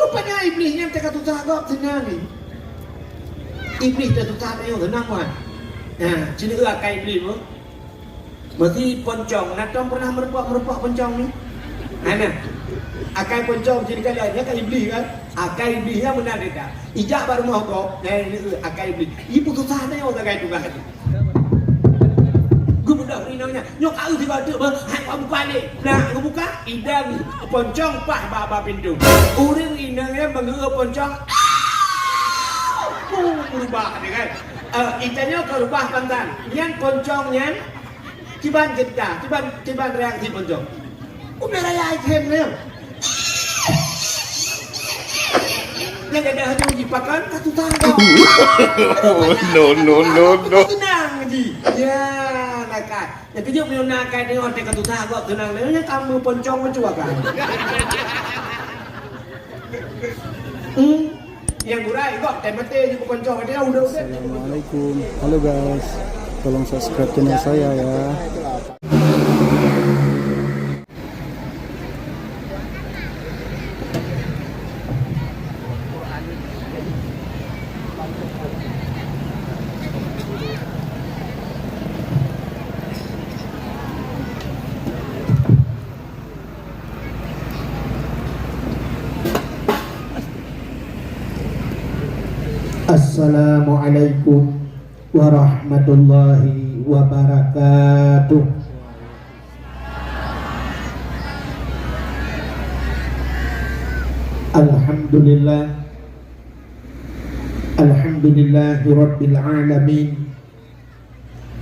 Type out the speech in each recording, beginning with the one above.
rupanya iblisnya tak kata agak tenang ni. Iblis tak tutar dia tenang kan. Nah, sini akai iblis tu. Mesti poncong, Natong pernah merupak poncong ni. Mana? Akai poncong sini kali aja kan iblis kan. Akai iblisnya benar dia. Ijak baru mau kau. Nah, ini akai iblis. Ibu tutar dia orang akai tu kan. Gue budak rinangnya, nyok aku tiba tu, hai kamu balik. Nah, aku buka, idang poncong pah baba pintu. Uring inangnya mengeruh poncong. Berubah dia kan. Itanya berubah pantan. Nyan poncongnya, ciban kita, ciban reaksi poncong. Udah raya item dia. Yang ada hanya dipakan satu tangga. No. Tenang je. Ya, nakal. Yang kejap punya nakal ni orang kata tangga tenang. Yang kamu poncong mencuakan. Yang gurai kok temate juga poncong dia udah. Assalamualaikum. Halo guys. Tolong subscribe channel saya ya. Assalamualaikum warahmatullahi wabarakatuh. Alhamdulillahi rabbil alamin.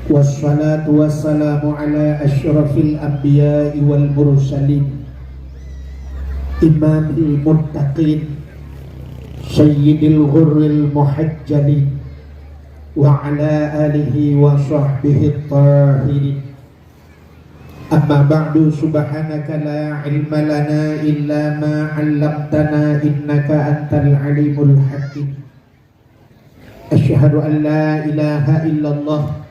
Wassalatu wassalamu ala asyrafil anbiya'i wal mursalin, imamil muttaqin, sayyidil ghurril muhajjalin, wa ala alihi wa sahbihi tahirin. Amma ba'du, subhanaka la ilma lana illa ma 'allamtana innaka antal alimul hakim. Asyhadu an la ilaha illallah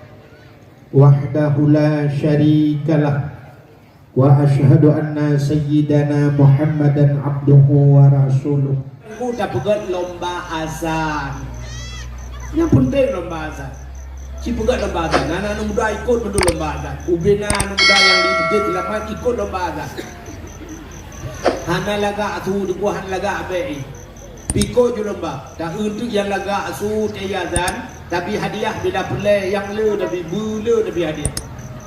wahdahu la syarikalah wa asyhadu anna sayyidana Muhammadan abduhu wa rasuluh. Udah pegat lomba azan. Yang penting lomba azan. Si pegat lomba azan. Anak muda ikut dulu lomba azan. Ubina anak muda yang di masjid lama ikut lomba azan. Hana laga tu dukuhan laga bei. Piko je lomba. Tak untuk yang laga su azan. Tapi hadiah bila pelai yang le tapi bula tapi hadiah.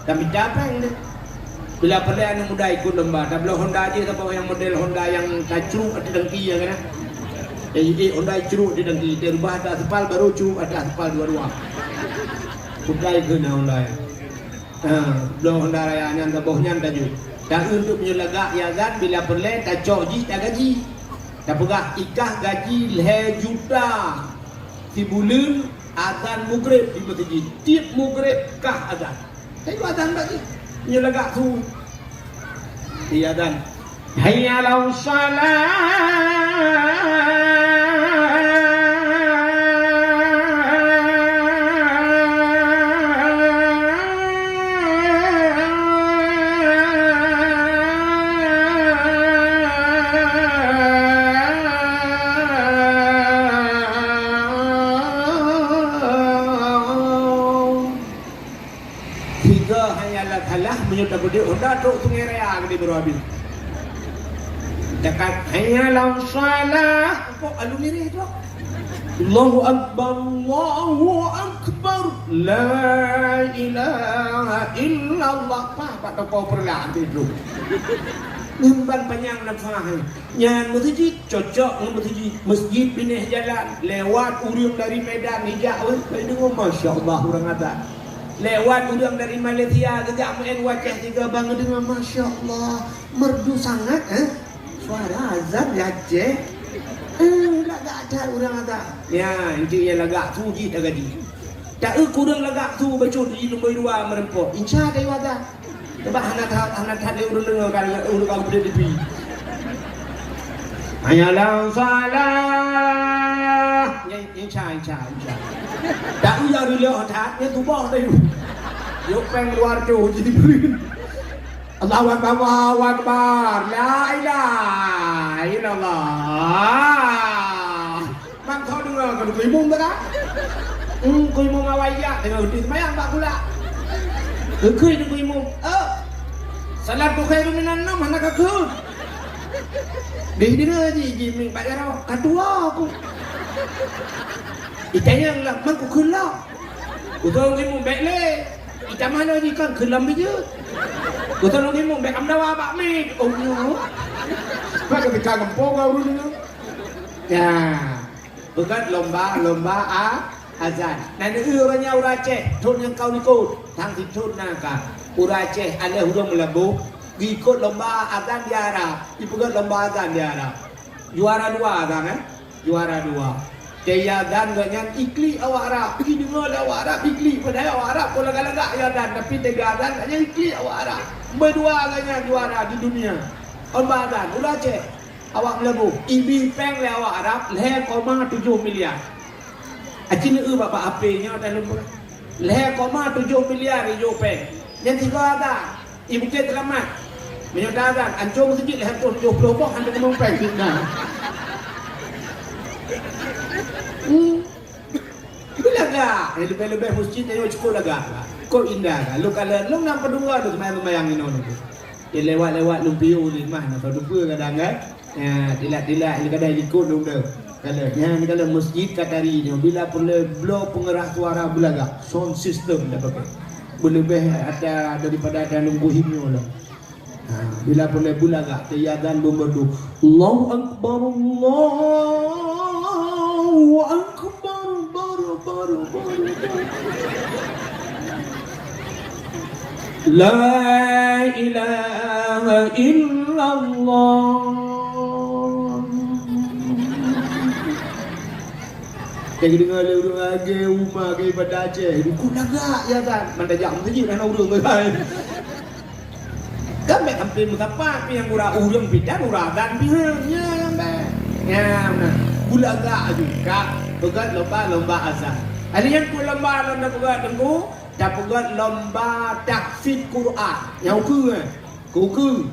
Tapi dapat ni. Bila pelai anak muda ikut lomba. Tak boleh Honda je tapi yang model Honda yang tajruk atau dengki ya kan. Jadi Honda curuk di dengki, dia rubah ada aspal baru curuk ada aspal dua-dua. Putrai ke na Honda ya. Belum Honda raya yang tabohnya taju. Dan untuk menyelagak ya kan bila perle tak coji tak gaji. Tak pegah ikah gaji le juta. Si bulan azan maghrib di masjid. Tiap maghrib kah azan. Tapi azan lagi menyelagak tu. Dia azan. Hayya 'alas shalah. Tiga hayalah kalah menyudah budi Honda tu sungai raya di berhabis. Dekat hayalah salah kok alumni itu. Allahu akbar la ilaha illallah. Pak toko perlah itu. Nyamban panjang nafah. Yang masjid cocok dengan masjid pindah jalan lewat urang dari Medan hijau. Dengar masya-Allah orang ada. Lewat urang dari Malaysia gegak main wajah tiga bang dengar masya-Allah merdu sangat suara azan Aceh. Lagak ada orang ada. Ya, inti yang lagak tu ji tak gadi. Tak kurang lagak tu bacun di nombor dua merempok. Insya ada ada. Sebab anak dia urang dengar kan urang kau boleh dipi. Ayalah salah. Insya. Tak uyar dulu hati tu bah tu. Yuk peng luar tu jadi beri. Allahu Akbar, la ilaha illallah. lu imum tak kan? Ku imum awaya dengan udah semayang tak pula. Kekui tu imum. Salat tu khairu minan nam anak aku. Dia haji jiming pak jarau kadua aku. Itanya lah mang ku kelak. Ku tolong imum baik le. Ita mana ni kan kelam je. Ku tolong imum baik amdawa pak mi. Oh no. Pak ketika gempong kau dulu. Ya. Bukan lomba azan. Nanti uranya urace, thun yang kau nikut, tang titun naka. Urace ada hurung melebu, ikut lomba azan di Arab, ikut lomba azan di Arab. Juara 2 azan kan? Juara 2. Dia azan dengan ikli awak Arab, pergi dengar awak Arab ikli, padahal awak Arab pun lagak-lagak ya azan, tapi tiga azan hanya ikli awak Arab. Berdua agaknya juara di dunia. Lomba azan, urace. Awak melebu, ibi peng le awak Arab, 0,7 miliar. Acin bapak HP-nya dan lembu. 0,7 miliar ijo peng. Yang tiga ada, ibu kita selamat. Menyodar azan, ancung sedikit 170 bok anda kemung peng fitnah. Bila gak, lebih-lebih masjid ayo cukup lagak. Kau indah, lu kalau lu nampak dua tu semayang ini orang tu. Dia lewat-lewat lumpiu ni mah, nak lupa kadang kan. Ya, dilak ini kadang ikut dong dah. Kalau ni kalau masjid Qatari ni bila blow pengeras suara belaga, sound system dah pakai. Berlebih ada daripada ada nunggu himno lah. Bila boleh belaga, dia azan berdu. Allahu akbar, Allahu akbar, baru. La ilaha illallah. Kayak dengar urung aje rumah ke pada Aceh. Ku lagak ya kan. Mana jam saja dah urung kan. Kan mek hampir mengapa yang urang bidan uradan bihnya yang be. Ya nah. Ku lagak juga pegat lomba azan. Ada yang ku lomba pegat tengku, dah pegat lomba tahfidz Quran. Yang ku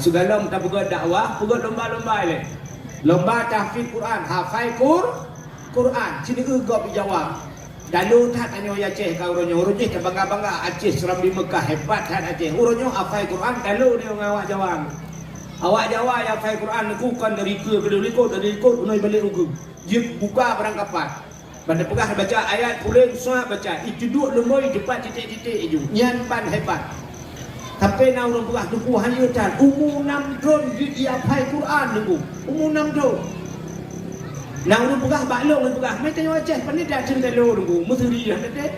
segala tak pegat dakwah, pegat lomba le. Lomba tahfidz Quran, hafal Quran, sini gop jawab. Dalu tat anyo Aceh kau ronyo tak bangga Aceh seram di Mekah hebat tat Aceh. Uronyo hafal Quran dalu dia ngawak jawab. Awak jawab ya hafal Quran ku kan dari ke dari ikut unoi balik ugu. Dia buka perangkapan. Pada pegah baca ayat pulen semua baca. Itu duk lemoi cepat titik-titik itu. Nyan pan hebat. Tapi nak orang pegah tu hanya tat umur 6 tahun dia hafal Quran tu. Umur 6 tahun. Nang lu pegah baklong lu pegah mai tengok Aceh pandai dak cerita lu nunggu mesuri dah dek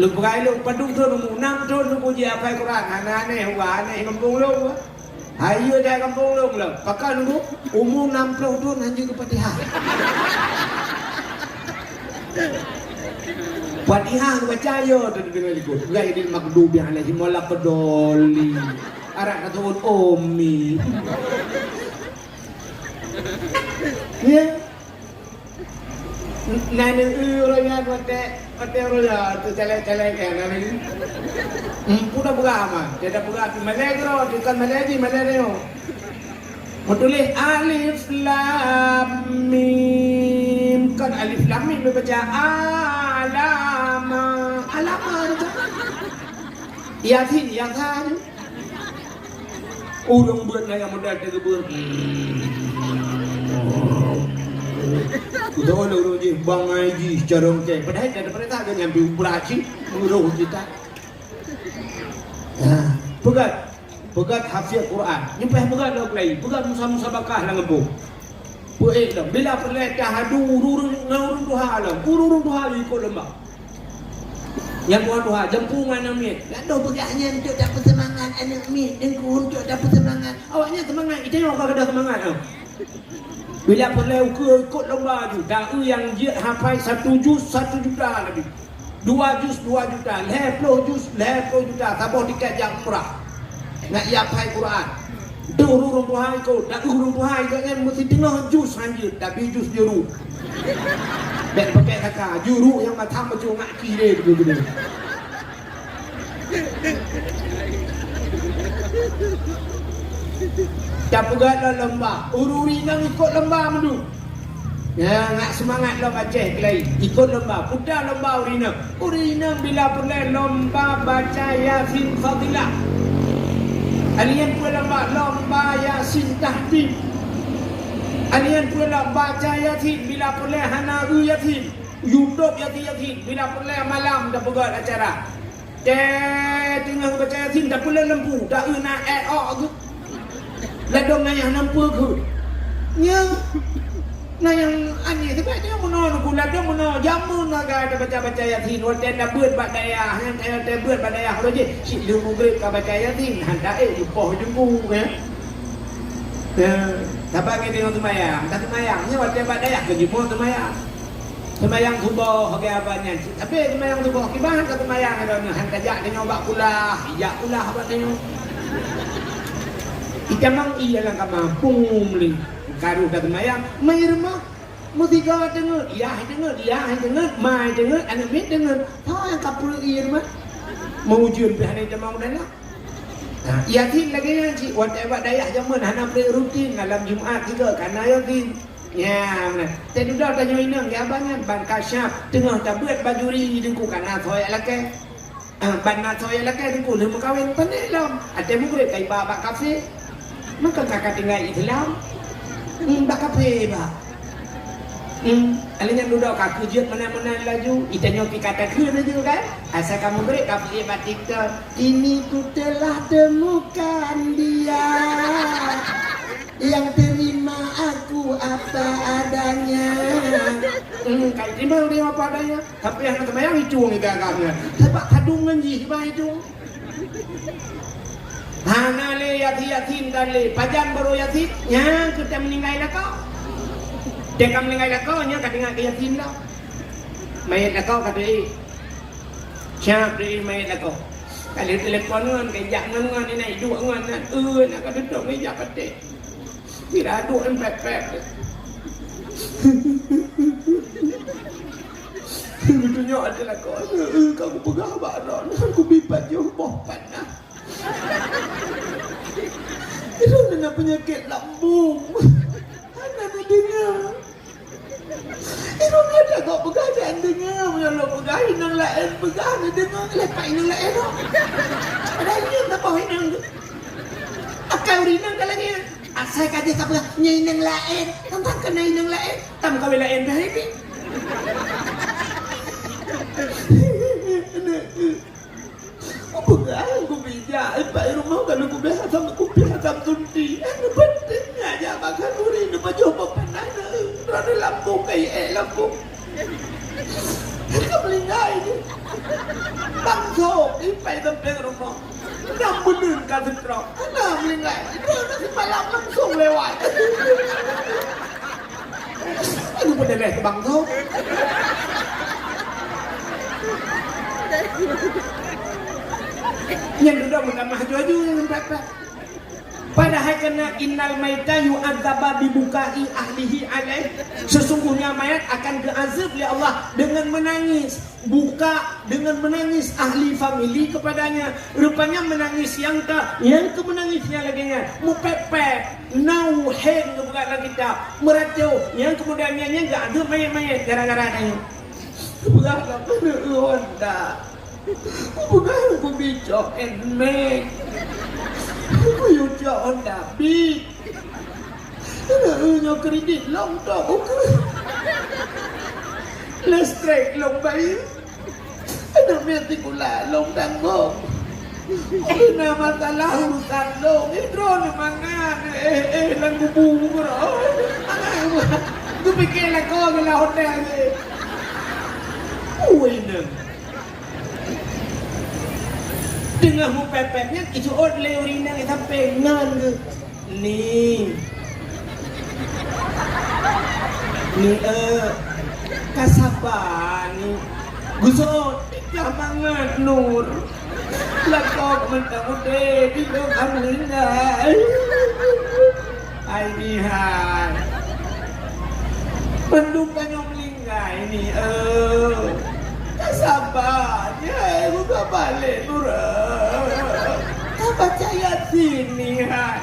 lu pegah lu padung tu nunggu 6 tahun nunggu dia hafal Quran aneh kampung lu ayo dah kampung lu pakai nunggu umur 60 tahun hanya ke Fatihah Fatihah baca yo tu dengar ikut gai di makdubi alaihi walaqdoli arak katun ummi ya nani urangnya kote roja tu celek kan nani puda berama tidak buka Malaysia bukan Malaysia Betul alif lam mim kan alif lam mim baca alama yasin yasan urang buat yang modal ke kebun Udah orang je bang ngaji secara okey. Padahal daripada tak ada nyambi uperaci menguruh kita. Pegat hafiz Quran. Nyempah pegat dah play. Pegat musabakah lah ngebuk. Puik dah. Bila perlet dah adu urung tuha lah. Urung tuha ikut lembak. Yang buat tuha jempungan amit. Lalu pegahnya untuk dapat semangat anak mit. Dengku untuk dapat semangat. Awaknya semangat. Itu yang orang ada semangat tau. Bila perlu ikut lomba tu, dah yang dia hafal 1 juz 1 juta lebih. 2 juz 2 juta, 10 juz 10 juta. Tabah tiket yang murah. Nak hafal Quran. Tu urung Tuhan ikut, dak urung Tuhan ikut kan mesti tengah juz saja, tapi juz juru. Bek pakai kakak, juru yang macam macam nak kira begitu. Tak pegat lomba. Ururi nang ikut lomba mendu. Ya, nak semangat lo baca kelai. Ikut lomba, putar lomba urina. Urina bila pula lomba baca Yasin Fadilah. Alian pula lomba Yasin Tahdim. Alian pula baca Yasin bila pula hana Yasin. YouTube Yasin bila pula malam dah buat acara. Tengah baca Yasin dah pula lempu, dah nak aku. Ladong yang nampu aku. Nya nah yang aneh sebab dia menolak gula dia menolak jamun agak ada baca-baca Yasin wadah dah buat bak daya yang dah buat bak daya kalau je si lu murid ka baca Yasin hendak poh jumbu ya siapa ke tengok sembahyang tak sembahyangnya wadah bak daya ke jumbu sembahyang subuh ke abanya tapi sembahyang subuh kibahan ke sembahyang ada hendak jak tengok bak kulah jak kulah bak tengok ikamang iya lang ka mampung li karu dah semayang, mai rumah, mutiga dengar, iya dengar, mai dengar, anak mit dengar, yang kapul iya rumah, mewujud behani jemaah muda lah. Yakin lagi yang si, whatever daya zaman, hana beri rutin dalam Jumaat juga, karena yakin. Ya, tadi dah tanya inang, ya banyak ban kasyaf, tengah tak buat bajuri dengku karena soya laki, ban soya laki dengku lemu kawin pandai lam, ada murid kai baba kafe, maka kakak tinggal Islam. Bak kafe ba. Alanya duduk kaku jut mana-mana laju. Itanya pi kata ke laju kan. Asal kamu beri kafe batik tu. Ini ku telah temukan dia yang terima aku apa adanya. Kai terima dia apa adanya. Tapi yang terbayang hicung ni gagangnya. Sebab kadungan ji sebab hicung. Hana le yatim dan le pajan baru yatim yang kita meninggal kau. Dia meninggal kau nya kadang ke yatim dah. Mayat kau kata siap dia mayat kau. Kalau telefon ngan kejak ngan ni naik dua ngan nak kata duduk meja petik. Tidak duk empet-pet. Betulnya adalah kau. Kamu pegang badan, aku bipat je boh panah. Itu nak penyakit lambung. Anak nak dengar. Itu ada kau pegang jangan dengar. Punya lo pegang inang lain pegang nak dengar lepak inang lain. Ada yang tak bawa inang tu. Akal inang tak lagi. Asal kata tak pegang nya inang lain. Tentang kena inang lain. Tam kau lain dah ini. Aku bijak, pak rumah kalau aku biasa tunti, aku pentingnya aja makan duri, nak coba panas, rada lambung kayak lambung. Aku melingkai ni, langsung ipai sampai rumah, nak bener kata terang, nak melingkai, nanti malam langsung lewat. Aku pun dah ke bangso. Yang sudah mengamah juaju yang berapa? Padahal kena innal maita yu'adzaba bibukai ahlihi alaih. Sesungguhnya mayat akan diazab oleh Allah dengan menangis, buka dengan menangis ahli famili kepadanya. Rupanya menangis yang kemenangisnya laginya mupepet, nauhen bukan lagi tak meracau. Yang kemudiannya enggak ada mayat-mayat gara-gara ini. Berapa kena Honda. Bukan aku bijak and make. Aku bijak Honda big. Ada kredit long tak bukan. Listrik long bayi. Ada vertikula long tanggung. Ada masalah urusan long. Itu ni mangan. Lang bubung bro. Tu fikirlah kau bila hotel ni. Uinan. Tengah mu pepetnya itu orle urina kita pengan ke ni kasaban gusto tiga banget nur lakok mentang-mentang di dalam lingkai ay nihan pendukan yung lingkai ni kasaban ya aku gak balik nur baca Yasin ni hai.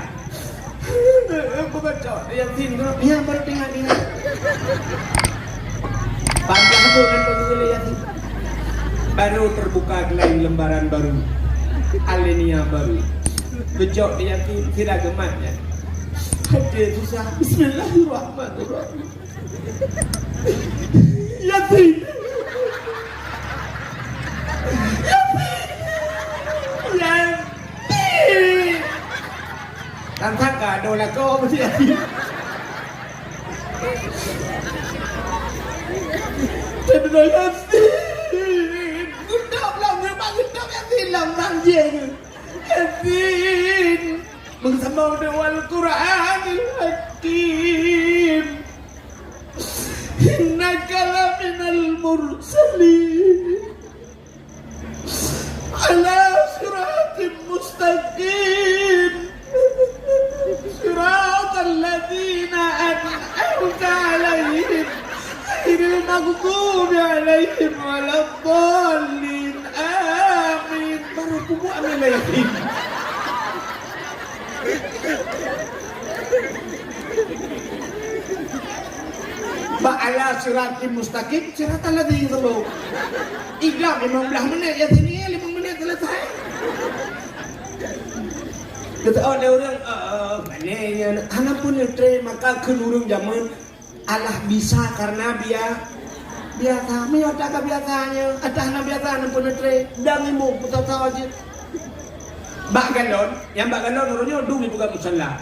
Aku baca Yasin tu. Ya baru tengok ni. Bukan bagi yatim. Baru terbuka lain lembaran baru, alenia baru. Bejok dia yatim tidak gematnya. Hadir susah. Bismillahirrahmanirrahim. Yatim. Yatim. Tanpa kado lah kau mesti yatim. Tidak yatim. Gendap lah memang gendap yatim lah banjir. Yatim. Bersama dengan Al-Quranil Hakim. Innaka laminal mursalin ala siratim mustaqim siratal ladzina an'amta alaihim ghairil maghdubi alaihim waladdallin amin. Baru kubu amin yatim. Ba'ala siratim mustaqim siratal ladzina an'amta. Igam 15 minit ya sini 5 minit selesai. Kata orang mana ana pun tre maka keun urang zaman Allah bisa karena biasa mi otak biasanya atahna biasa pun tre dang imu putar saja. Bak galon urangnya dulu bukan musalla.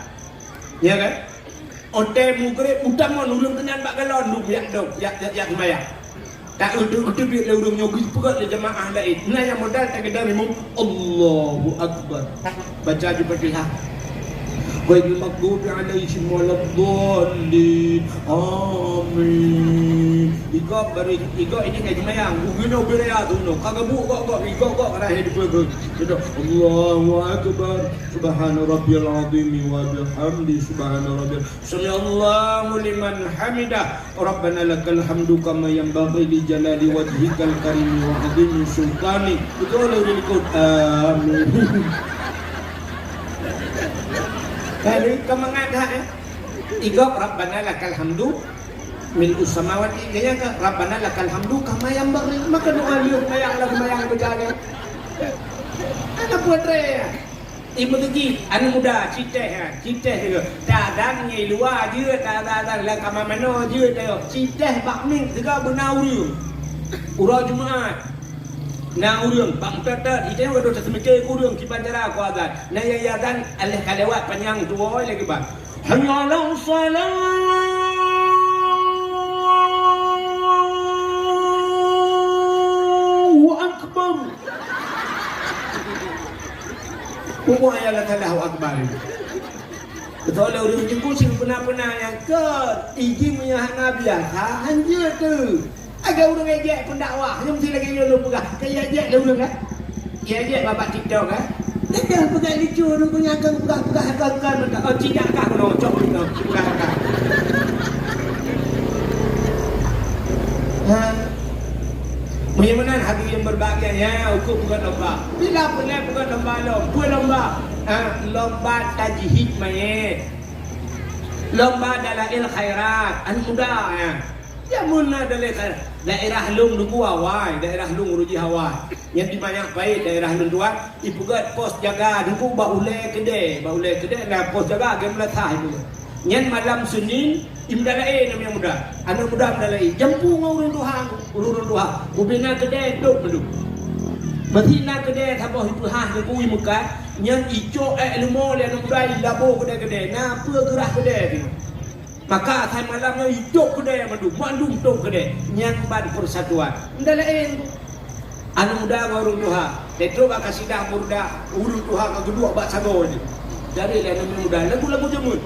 Ya kan? Ote mugre utama nulung kenan bak galon lu biak dok ya maya. Tak udah biak urang nyogis pugat le jemaah lain. Nah yang modal tak gedar imam Allahu akbar. Baca di Fatihah. Ghairil maghdubi alaihim waladdallin. Amin. Iko ini kayak gimana? Ugino berea tu no. Kagabu kok karena hidup gue. Sudah Allahu akbar. Subhana rabbiyal azim wa bihamdi subhana rabbil. Sallallahu liman hamidah. Rabbana lakal hamdu kama yanbaghi li jalali wajhikal karim wa azimi sultani. Betul ikut amin. Kali kemengadah igok Rabbana lakal hamdu mil samawati gaya ke Rabbana lakal hamdu kama yang bagi maka doa liuk mayang berjalan ada buat raya ibu tegi anu muda citeh juga dadan ngai luar je dadan lah kama mano je teo citeh bakming juga benauri urang Jumaat na urang bang peter ite wado semike urang ki banjara ko adan na ya dan aleh kalewat panjang tuoi lagi bang hayya la salat akbar pokok ayat Allahu akbar betul urang jengku sing pernah yang ke iji punya nabi biasa hanje tu agak urang ejek pendakwah yang mesti lagi lu pegah kayak ejek dah urang kan ejek bapak TikTok kan dah pegang lucu lu punya akan pegah oh tidak kah kau cok tu pegah kah Bagaimana hati yang berbahagia ya ukur bukan lomba bila pernah bukan lomba lomba tajhid mayit lomba dalail khairat an mudah ya Jamunlah daerah lung nunggu awal, daerah lung uruji awal. Yang dibanyak baik daerah lung tuan, ibu gat pos jaga nunggu baule kede nah pos jaga game latah itu. Yang malam Senin imdalai namanya muda, anak muda imdalai. Jampu urun tuha, kubina kede dok belum. Betina kede taboh itu nunggu imukat. Yang ijo lemo le anak muda ilabo kede nah pur gerah kede itu. Maka saya malamnya hidup kedai mandung tok kedai nyamban persatuan ndalain anu muda urung tuha tetro ka kasidah murda urung tuha ka kedua bak sago ni dari anu muda lagu jemut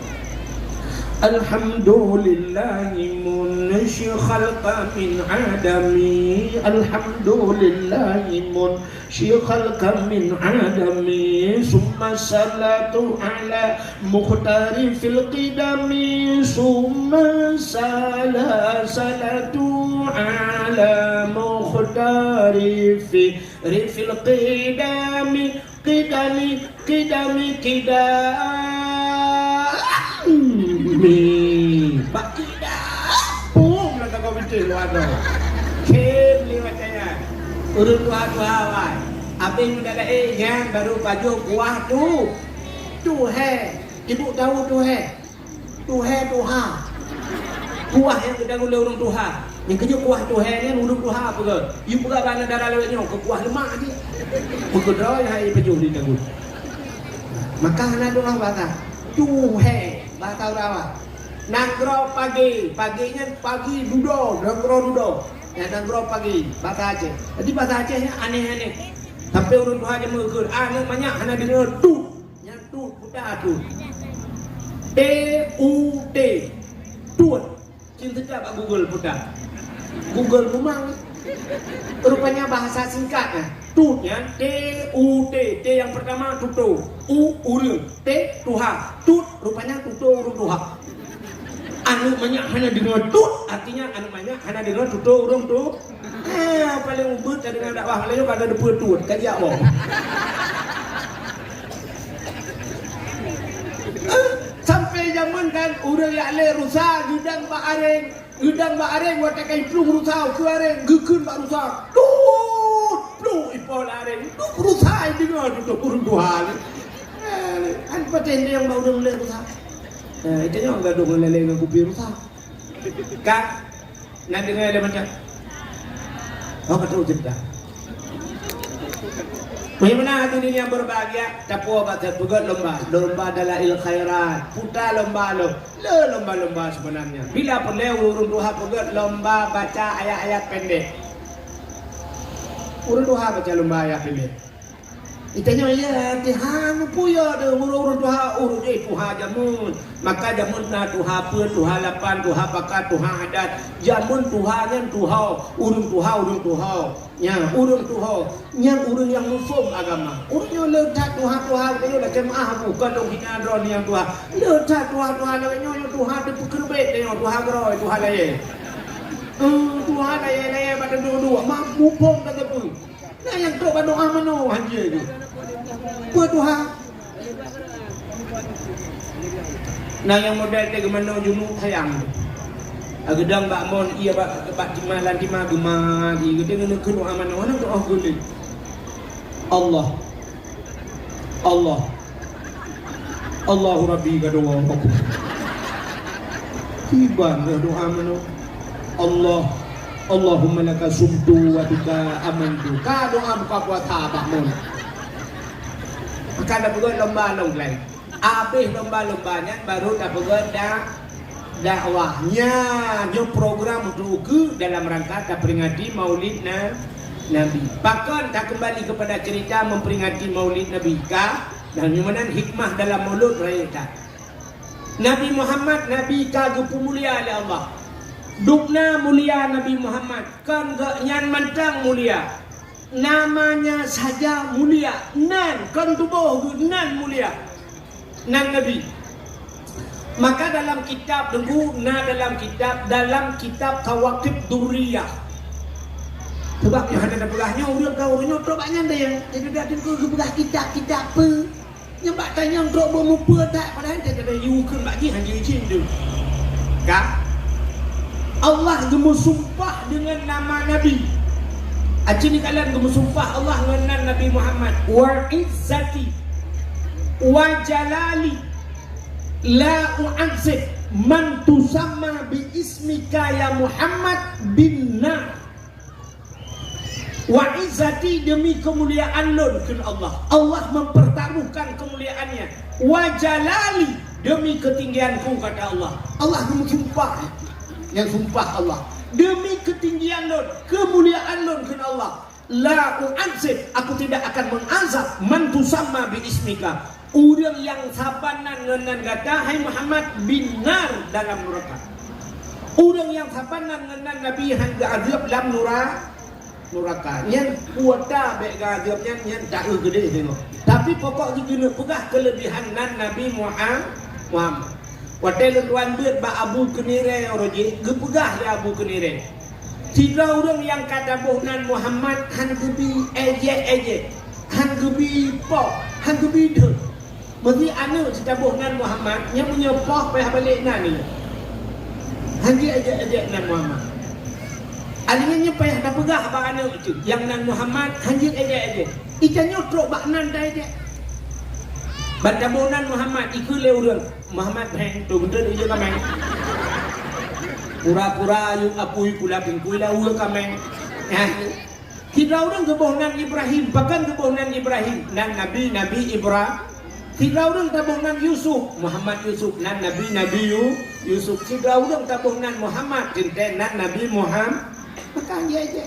Alhamdulillahi munshi khalqa min adami Alhamdulillahi munshi khalqa min adami Summa salatu ala mukhtari fil qidami Summa salatu ala mukhtari fil qidami Qidami Pak tidak. Pum lah kau bincang luar tu. kem lewat saya urut tua wai abang dah yang baru baju kuah tu hai ibu tahu tu hai tuha kuah yang kedang oleh orang tuha yang kerja kuah tu hai ni urut tuha apa ke you pula bana darah lewatnya ke kuah lemak je berkedai hai baju di tanggul maka anak doa bata tu hai bata rawa nangro paginya pagi dudo ya nangro pagi bahasa Aceh jadi bahasa Acehnya aneh-aneh sampai urut tuha je mengukur anak banyak hana dengar tu yang tu putar tu T-U-T Tut cinta tak Google putar Google memang rupanya bahasa singkatnya tutnya T-U-T T yang pertama tutu urung T tuha tut rupanya tutu urung tuha anu banyak hana dengar tut artinya anu banyak hana dengar tutu urung tu paling ubut dengan dakwah lain pada depan tut kajak boh sampai zaman kan urang yang le rusak udang ba areng watak kai plung rusak ku areng gekeun ba rusak plung ipol areng rusak dengar tu urang tuhan an paten yang bau urang le rusak itu yang gaduh lele dengan kopi rusak kak nak dengar ada macam kata cerita bagaimana hati ini yang berbahagia tapu baca pegat lomba dalail khairat putar lomba sebenarnya bila perlu urun duha pegat lomba baca ayat-ayat pendek urun duha baca lomba ayat pendek itanya ya Tuhan puya de urun duha urun tuha jamun maka jamun na tuha pun tuha lapan tuha pakat tuha adat jamun tuha yang tuha urun tuha ya urun tuha yang urun yang mufum agama urun yang letak tuha kayo la jemaah bukan dong hina dron yang tuha letak tuha lawanyo yang tuha de pekerbet yang tuha groi tuha laye tuha laye pada dua mufum kata pun nah yang tu doa mano hanja itu buat Tuhan nah yang model ke gemano junuk sayang agedang bak mon ia bak timah lantimah gemah di gede ngene ke doa mano ana doa gule Allahu Rabbi gadoa aku tiba doa mano Allahumma laka sumtu wa bika amantu ka doa buka puasa bakmun maka dah pegang lomba lain habis lomba-lombanya baru dah pegang dakwahnya nyo program untuk ke dalam rangka dah peringati maulid Nabi bahkan dah kembali kepada cerita memperingati maulid Nabi ka dan memang hikmah dalam maulid raya Nabi Muhammad Nabi ka mulia oleh Allah dukna mulia Nabi Muhammad kan gak nyan mantang mulia namanya saja mulia nan kan tubuh nan mulia nan Nabi maka dalam kitab dalam kitab Kawakib Durriyah sebab yang ada belahnya urang tu banyak dah yang tidak ada belah kitab apa yang bak tanya untuk bermupa tak padahal dia ada yukeun bagi hanya izin tu kak Allah gemu sumpah dengan nama Nabi. Acini kalian gemu sumpah Allah dengan Nabi Muhammad. Wa izzati wa jalali la u'adzib man tusamma bi ismika ya Muhammad bin nar. Wa izzati demi kemuliaan Lun kun Allah. Allah mempertaruhkan kemuliaannya. Wa jalali demi ketinggianku kata Allah. Allah gemu sumpah. Yang sumpah Allah demi ketinggian Lun kemuliaan Lun kan Allah la u'adzib aku tidak akan mengazab man tusamma bi ismika urang yang sabanan ngenan kata hai Muhammad binar dalam neraka urang yang sabanan ngenan Nabi hangga azab dalam neraka yang kuota baik azabnya yang tak gede tengok tapi pokok gini pegah kelebihan Nabi Muhammad Wadai tuan buat ba Abu Kenire roji gepegah dia Abu Kenire. Tiga orang yang kata bohnan Muhammad han gebi eje han gebi po han gebi de. Bagi anu kita bohnan Muhammad yang punya poh payah balik nan ni. Han dia eje nan Muhammad. Alingnya payah dah pegah bakana tu. Yang nan Muhammad hanjit aja. Ikannya trok baknan dah aja. Bantabonan Muhammad ikut leureun. Muhammad hang tu betul dia kameng. Pura-pura yung apuy pula pingkuy la uang kameng. Ya. Kita orang kebohongan Ibrahim, bahkan kebohongan Ibrahim dan Nabi Ibrahim. Kita orang kebohongan Yusuf, Muhammad Yusuf dan Nabi Yusuf. Kita orang kebohongan Muhammad dan Nabi Muhammad. Maka dia aja.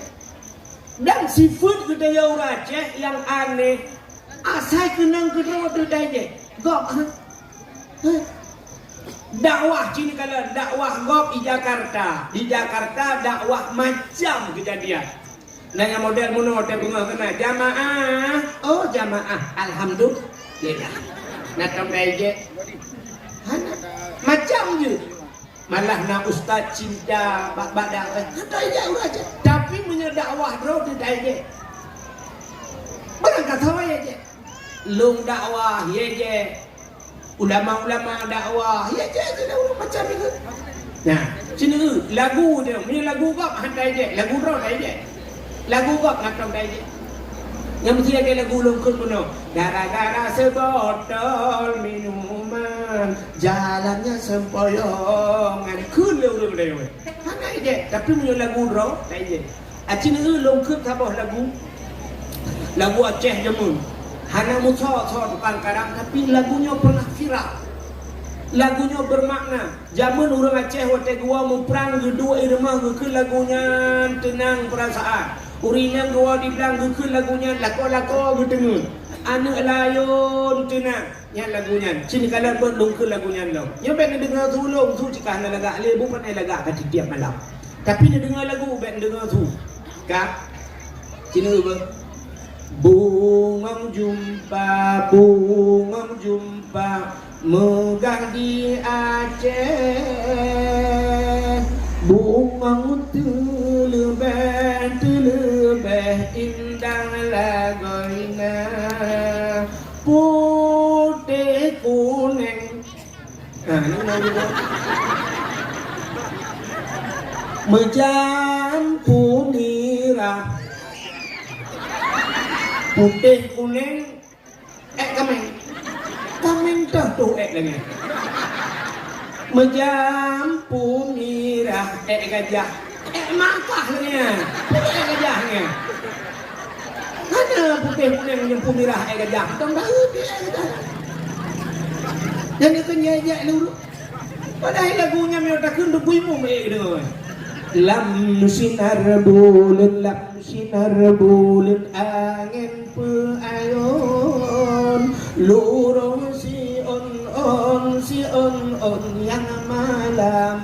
Dan sifat budaya orang Aceh yang aneh, asal kenang kedua tu aja. Gop. Dakwah sini kalau dakwah gop di Jakarta dakwah macam kejadian. Nah yang model muno hotel bunga kena jamaah. Oh jamaah, alhamdulillah. Nah tambah je. Macam je. Malah nak ustaz cinta bak dakwah. Ada aja aja. Tapi punya dakwah bro tu dah je. Barang kata ya je. Long dakwah ye je. Ulama-ulama dakwah ya je macam itu. Nah, sini lagu dia, punya lagu kau handai je, lagu bro dah je. Lagu kok macam tadi. Yang mesti ada lagu lungkut puno. Gara-gara sebotol minuman, jalannya sempoyongan. Kun leu dia. Mana ide? Tapi punya lagu roh, tak ide. Acin lungkut sabah lagu. Lagu Aceh jamun. Hana musa depan kadang tapi lagunya pernah viral. Lagunya bermakna. Zaman orang Aceh waktu gua mau perang kedua irma ke lagunya tenang perasaan. Urinya gua dibilang ke lagunya lako-lako gedeng. Anak layun tenang. Yang lagunya. Sini kalau berlung ke lagunya lo. Yang baik dengar sulung tu jika nak lagak le bukan ai lagak kat tiap malam. Tapi nak dengar lagu baik dengar tu. Kak. Sini ber. Bungam jumpa megang di Aceh. Bungam terlebih indah lagoina putih kuning. Ini lagu mencampur nira putih kuning kameng tu lagi mencampur nira gajah makah lagi gajahnya ada putih kuning mencampur nira gajah tong dah yang kenyajak dulu padahal lagunya mereka kundu puimu dengar lam sinar bulan angin peayun lurung si on yang mala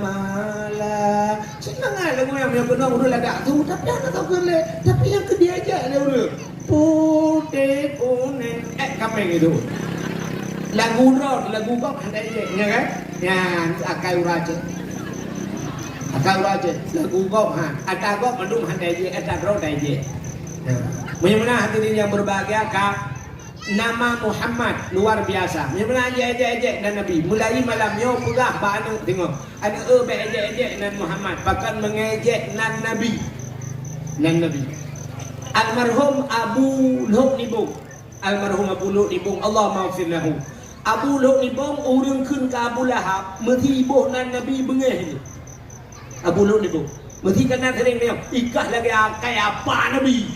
senang lagu yang benar udah lagak tu tapi dah tahu kele tapi yang ke dia aja dia udah putih kuning kapeng itu lagu rock lagu kok ada je ya kan ya akai uraje lagu kok ada kok mendung handai je ada rock dai je Bagaimana hadirin yang berbahagia kak nama Muhammad luar biasa. Bagaimana ejek dan Nabi. Mulai malamnya pegah bana tengok. Ada ejek dan Muhammad bahkan mengejek nan Nabi. Almarhum Abu Luh Nibung. Allah maafkan lahu. Abu Luh Nibung urang keun ka Abu Lahab metiboh nan Nabi bengeh. Abu Luh Nibung mesti kena sering dia ikah lagi kayak apa Nabi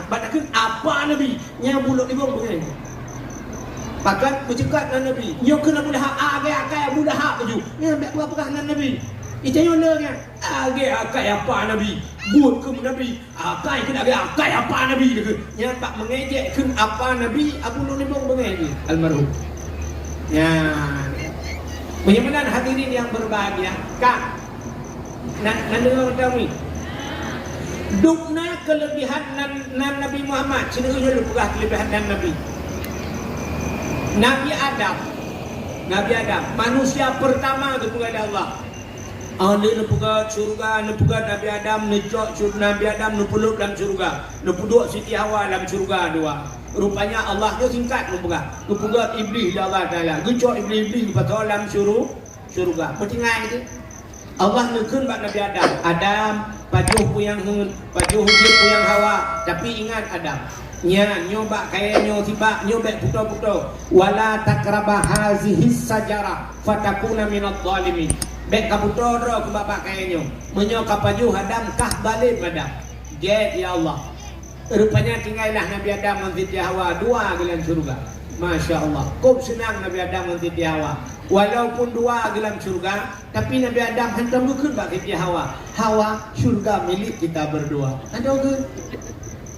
batakan apa Nabi nya buluk ni bong begini bahkan bercekat dengan Nabi nyo kena Abu Lahab kayak Abu Lahab baju nya ambil apa dengan Nabi itu nya kayak apa Nabi buat ke Nabi kayak apa Nabi nya pak mengejek ke apa Nabi Abu Luh ni bong begini almarhum ya bagaimana hadirin yang berbahagia kak nan dengar kami dukna kelebihan nan Nabi Muhammad cenderungnya lupa kelebihan nan Nabi Adam manusia pertama kepada Allah dia nepuga surga nepuga Nabi Adam necok Nabi Adam nepuluk dalam surga nepuduk Siti Hawa dalam surga dua rupanya Allah dia singkat nepuga Iblis ya Allah Ta'ala gecok Iblis kepada dalam surga bertingai itu Allah nukun bak Nabi Adam. Adam pajuh puyang hun, pajuh hujud puyang Hawa. Tapi ingat Adam, nya nyoba kaya nyo tiba nyobek puto-puto. Wala takraba hazihi sajarah fatakuna minadh dhalimin. Bek kaputo ro ke bapak kaya nyo. Menyo kapajuh Adam kah balik Adam. Jet ya Allah. Rupanya tinggallah Nabi Adam dan Siti Hawa dua gelan surga. Masya Allah. Kok senang Nabi Adam dan Siti Hawa. Walaupun dua gelam surga, tapi Nabi Adam hendak bukan bak Siti Hawa. Hawa surga milik kita berdua. Ada ke?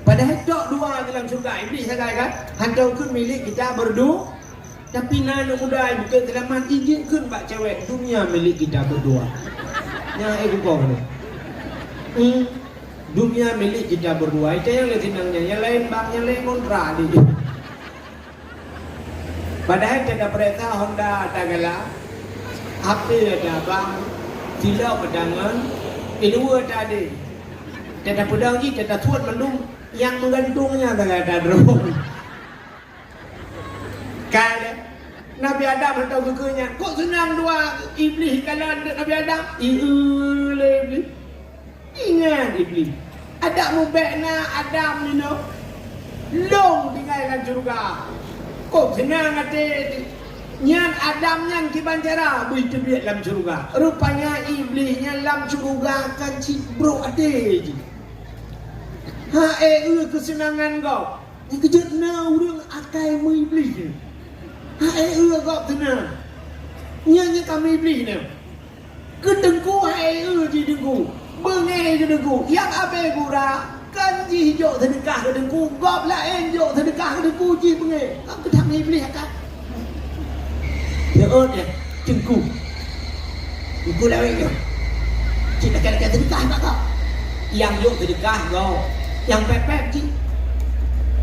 Padahal tok dua gelam surga. Iblis sangat kan? Hendak bukan milik kita berdua. Tapi nana muda bukan selamat izinkan bak cewek dunia milik kita berdua. Yang kau ni. Dunia milik kita berdua. Itu yang lebih senangnya. Yang lain bak, yang lain kontra ni. Padahal kita perintah Honda Tagala, HP ada bang, silau pedangan, kedua tadi. Kita pedang ni kita tuat mendung yang menggantungnya ada drone. Kalau Nabi Adam tahu kekunya, kok senang dua iblis kalau Nabi Adam? Iblis. Ingat iblis. Ada mubekna Adam ni no. Long tinggalkan surga. Kok senang hati nyan Adam nyan kibanjara bui terbiak dalam surga. Rupanya iblisnya dalam surga kan cibro ade je. Ha kesenangan kau. Ni kejut na urang akai mu iblis ni. Ha kau tenang. Nyan kami iblis ni. Kedengku je dengku. Bengai je dengku. Yang abe gura kan ji hijau sedekah ke dengku, gop lain hijau sedekah ke dengku ji bengai. Aku tak iblis kan. Ya ya, dengku. Dengku lain je. Cik nak kata sedekah tak kau? Yang hijau sedekah kau. Yang pepek ji.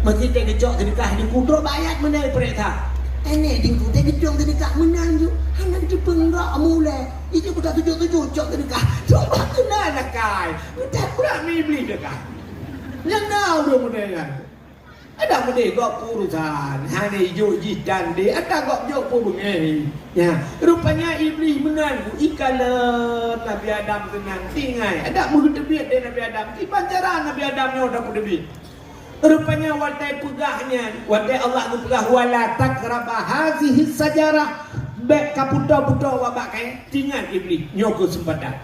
Mesti tak hijau sedekah dengku terus bayar mana perintah. Enek dengku tak hijau sedekah menang ju. Hanya di penggak mulai. Itu aku tak tujuh-tujuh hijau sedekah. Coba kenal nak kai. Tak kurang iblis dekat. Yang tahu dia muda. Ada muda gak urusan. Hari hijau jidan dia. Ada gak jauh pun bengai. Ya, rupanya iblis menanggu. Ikalah Nabi Adam senang tinggal. Ada mulut tebiat dari Nabi Adam. Kibancaran Nabi Adam ni ada tebiat. Rupanya watai pegahnya. Watai Allah tu pegah. Wala takraba hazihi sajarah. Bek kaputa-puta wabak kaya. Tinggal iblis. Nyoko sempatan.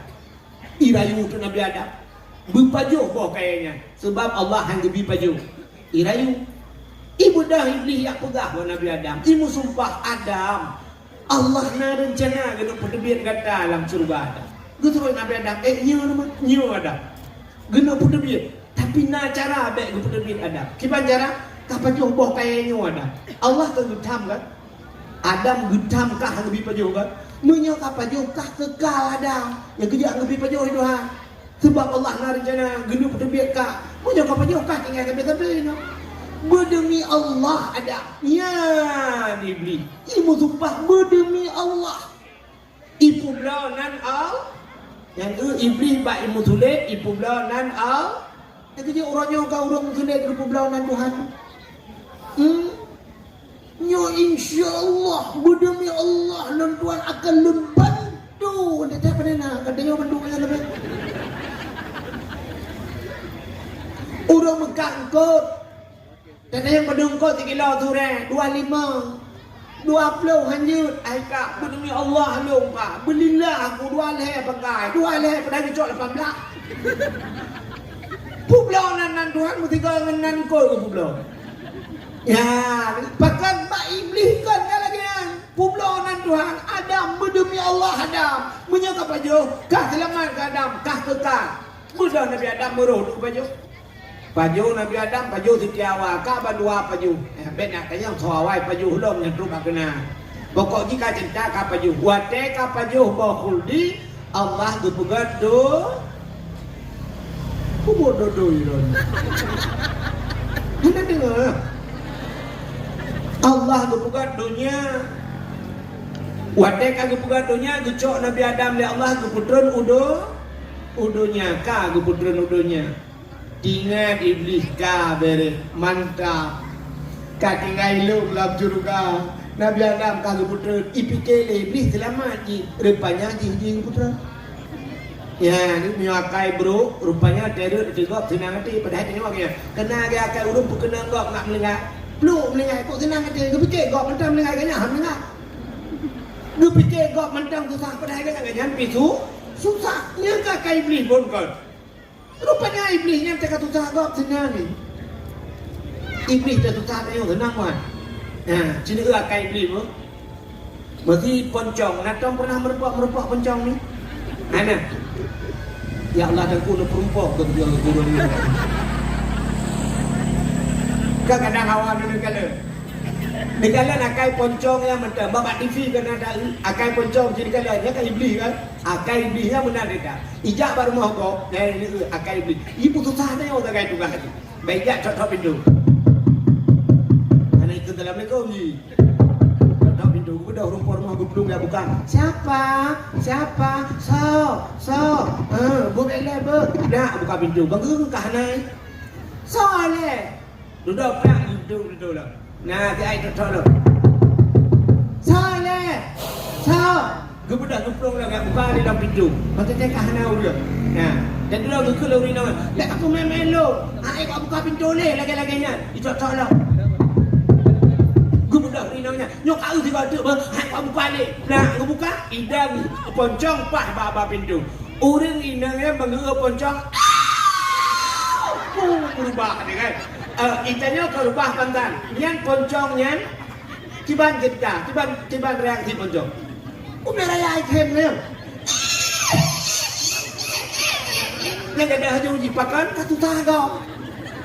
Irayu tu Nabi Adam. Berpajuh bawah kayanya. Sebab Allah yang lebih pajuh. Irayu. Ibu dah iblis yang pegah buat Nabi Adam. Ibu sumpah Adam. Allah nak rencana kena putebit kata dalam surga Adam. Gitu Nabi Adam. Nyu Adam. Kena putebit. Tapi nak cara abek ke putebit Adam. Kipan cara? Kah pajuh bawah kayanya Adam. Allah tu gutam kan? Adam gutam kah yang lebih pajuh kan? Menyok kah pajuh kah kekal Adam. Yang kerja lebih pajuh itu ha. Sebab Allah nak rencana genuk tebiak kak. Punya kau punya kak tinggal tebi-tebi no. Berdemi Allah ada. Ya iblis. Ibu sumpah berdemi Allah. Ibu belanan al. Yang iblis bak ibu sulit. Ibu belanan al. Yang kerja orangnya kau orang sulit. Ibu belanan Tuhan. Ya insyaAllah. Berdemi Allah. Dan Tuhan akan membantu. Dia tak pernah. Katanya bantu yang lebih. Orang Mekah engkot. Dan yang berdengkot 3 kilo tu 25 20 hanyut. Aikak berdemi Allah long pak. Belilah aku 2 leh pakai. 2 leh pada kecok 18. Pulau nan Tuhan mesti kau dengan kau ke pulau. Ya, pakan bak iblis kan lagi yang pulau nan Tuhan. Adam berdemi Allah Adam. Menyokap pajuh. Kah selamat ke Adam. Kah kekal. Mudah Nabi Adam meroh pajuh. Pajuh Nabi Adam, pajuh Siti Hawa, kah berdua pajuh. Bet nak tanya sawai pajuh belum yang teruk kena. Pokok jika cinta kah pajuh, wate kah pajuh bahuldi Allah berpegat do. Kubo do iron. Anda dengar? Allah berpegat dunia. Wate kah berpegat dunia, gecok Nabi Adam le Allah berputron udonya kah berputron udonya. Ingat iblis kah bere mantap. Kah tinggal lu dalam surga. Nabi Adam kah putra ipikele iblis selamat ji. Rupanya ji putra. Ya, ni punya akai bro, rupanya teruk digop senang hati pada hati ni maknya. Kena dia akai urung kena gop nak melengah. Belum melengah kok senang hati, dia fikir gop mentang melengah kanya melengah. Dia fikir gop mentang susah pada hati kanya pisu. Susah, ni akai iblis pun kau. Rupanya iblis yang cakap susah gop senang ni. Iblis dah susah dia senang kan. Nah, sini akai iblis pun. Mesti poncong, natong pernah merupak poncong ni. Mana? Ya Allah dan kuno perumpok ke guru ni. Kadang-kadang awak ni kala. Ni kala nak kai poncong yang mentang babak TV kan ada akai poncong jadi kala dia kan iblis kan. Akai iblisnya benar dia. Ijak baru mau kau. Ni akai iblis. Ibu susah dia orang kai tukang tu. Baik tok pintu. Anak itu dalam lekau ni. Udah rumah gue belum bukan. Siapa? So. Buka lebar. Dah buka pintu. Banggung kah naik? Soleh. Duduk perak duduk lah. Nah, dia air tolong. Soleh. So. Gue budak ngeplong lah buka di dalam pintu. Macam dia kah naik dia. Nah, dan dulu gue keluar ni nama. Lek aku main lo. Air kau buka pintu ni lagi-laginya. Itu tolong. Budak ni namanya nyok kau tiga tu hai kau buka ni nah kau buka idang poncong pah baba pintu orang inangnya mengeru poncong berubah ni kan itanya kau ubah pandan nyan poncongnya ciban kita ciban reaksi poncong udah raya item ni yang ada haju jipakan katu tagaw.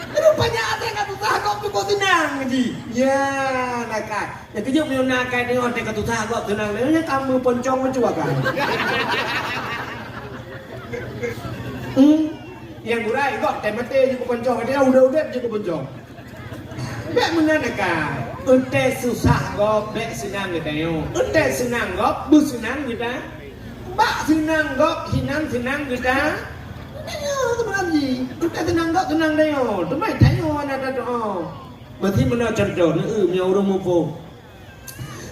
Rupanya ada yang kata sagop tu kau tenang je. Ya, nakai. Yang kejap punya nakai ni orang kata sagop tenang. Dia kamu poncong mencuakan. Yang gurai kok temate juga poncong. Dia udah juga poncong. Bek mana nakai? Ente susah kok, bek senang kita yo. Ente senang kok, bu senang kita. Bak senang kok, hinang senang kita. Kita tenang kau tenang deh yo, tu mai tayo ada doa. Berarti mana cerita ni punya orang mupo.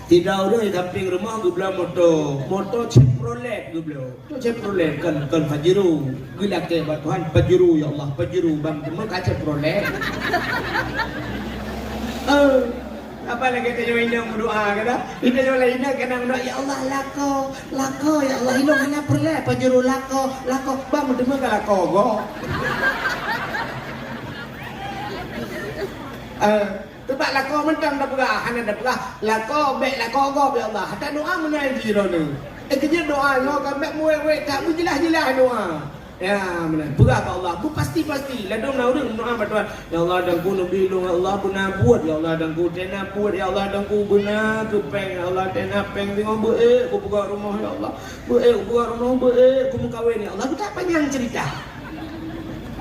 Tidak ada di samping rumah gue bilang motor Chevrolet gue bilang. Tu Chevrolet kan Pajero. Gue nak ke Tuhan Pajero ya Allah Pajero bang teman kaca Chevrolet. Apa lagi kita yang berdoa kata? Kita yang lain kena berdoa ya Allah lako ya Allah hilang hanya perle Pajero lako bang mendema ke lako go. Tempat lako mentang dah pegah hanya dah pegah lako bek lako go ya Allah. Hatta doa mana di rono. Kerja doa yo kan bek muwe tak jelas doa. Ya benar. Pegah ke Allah. Bu pasti. Ladong naudeng doa Tuhan. Ya Allah dan ku nabi long Allah guna buat ya Allah dan ku tena buat ya Allah dan ku guna ku peng ya Allah tena peng tengok bu ku buka rumah ya Allah. Bu buka rumah bu ku mau kawin ya Allah. Ku tak panjang cerita.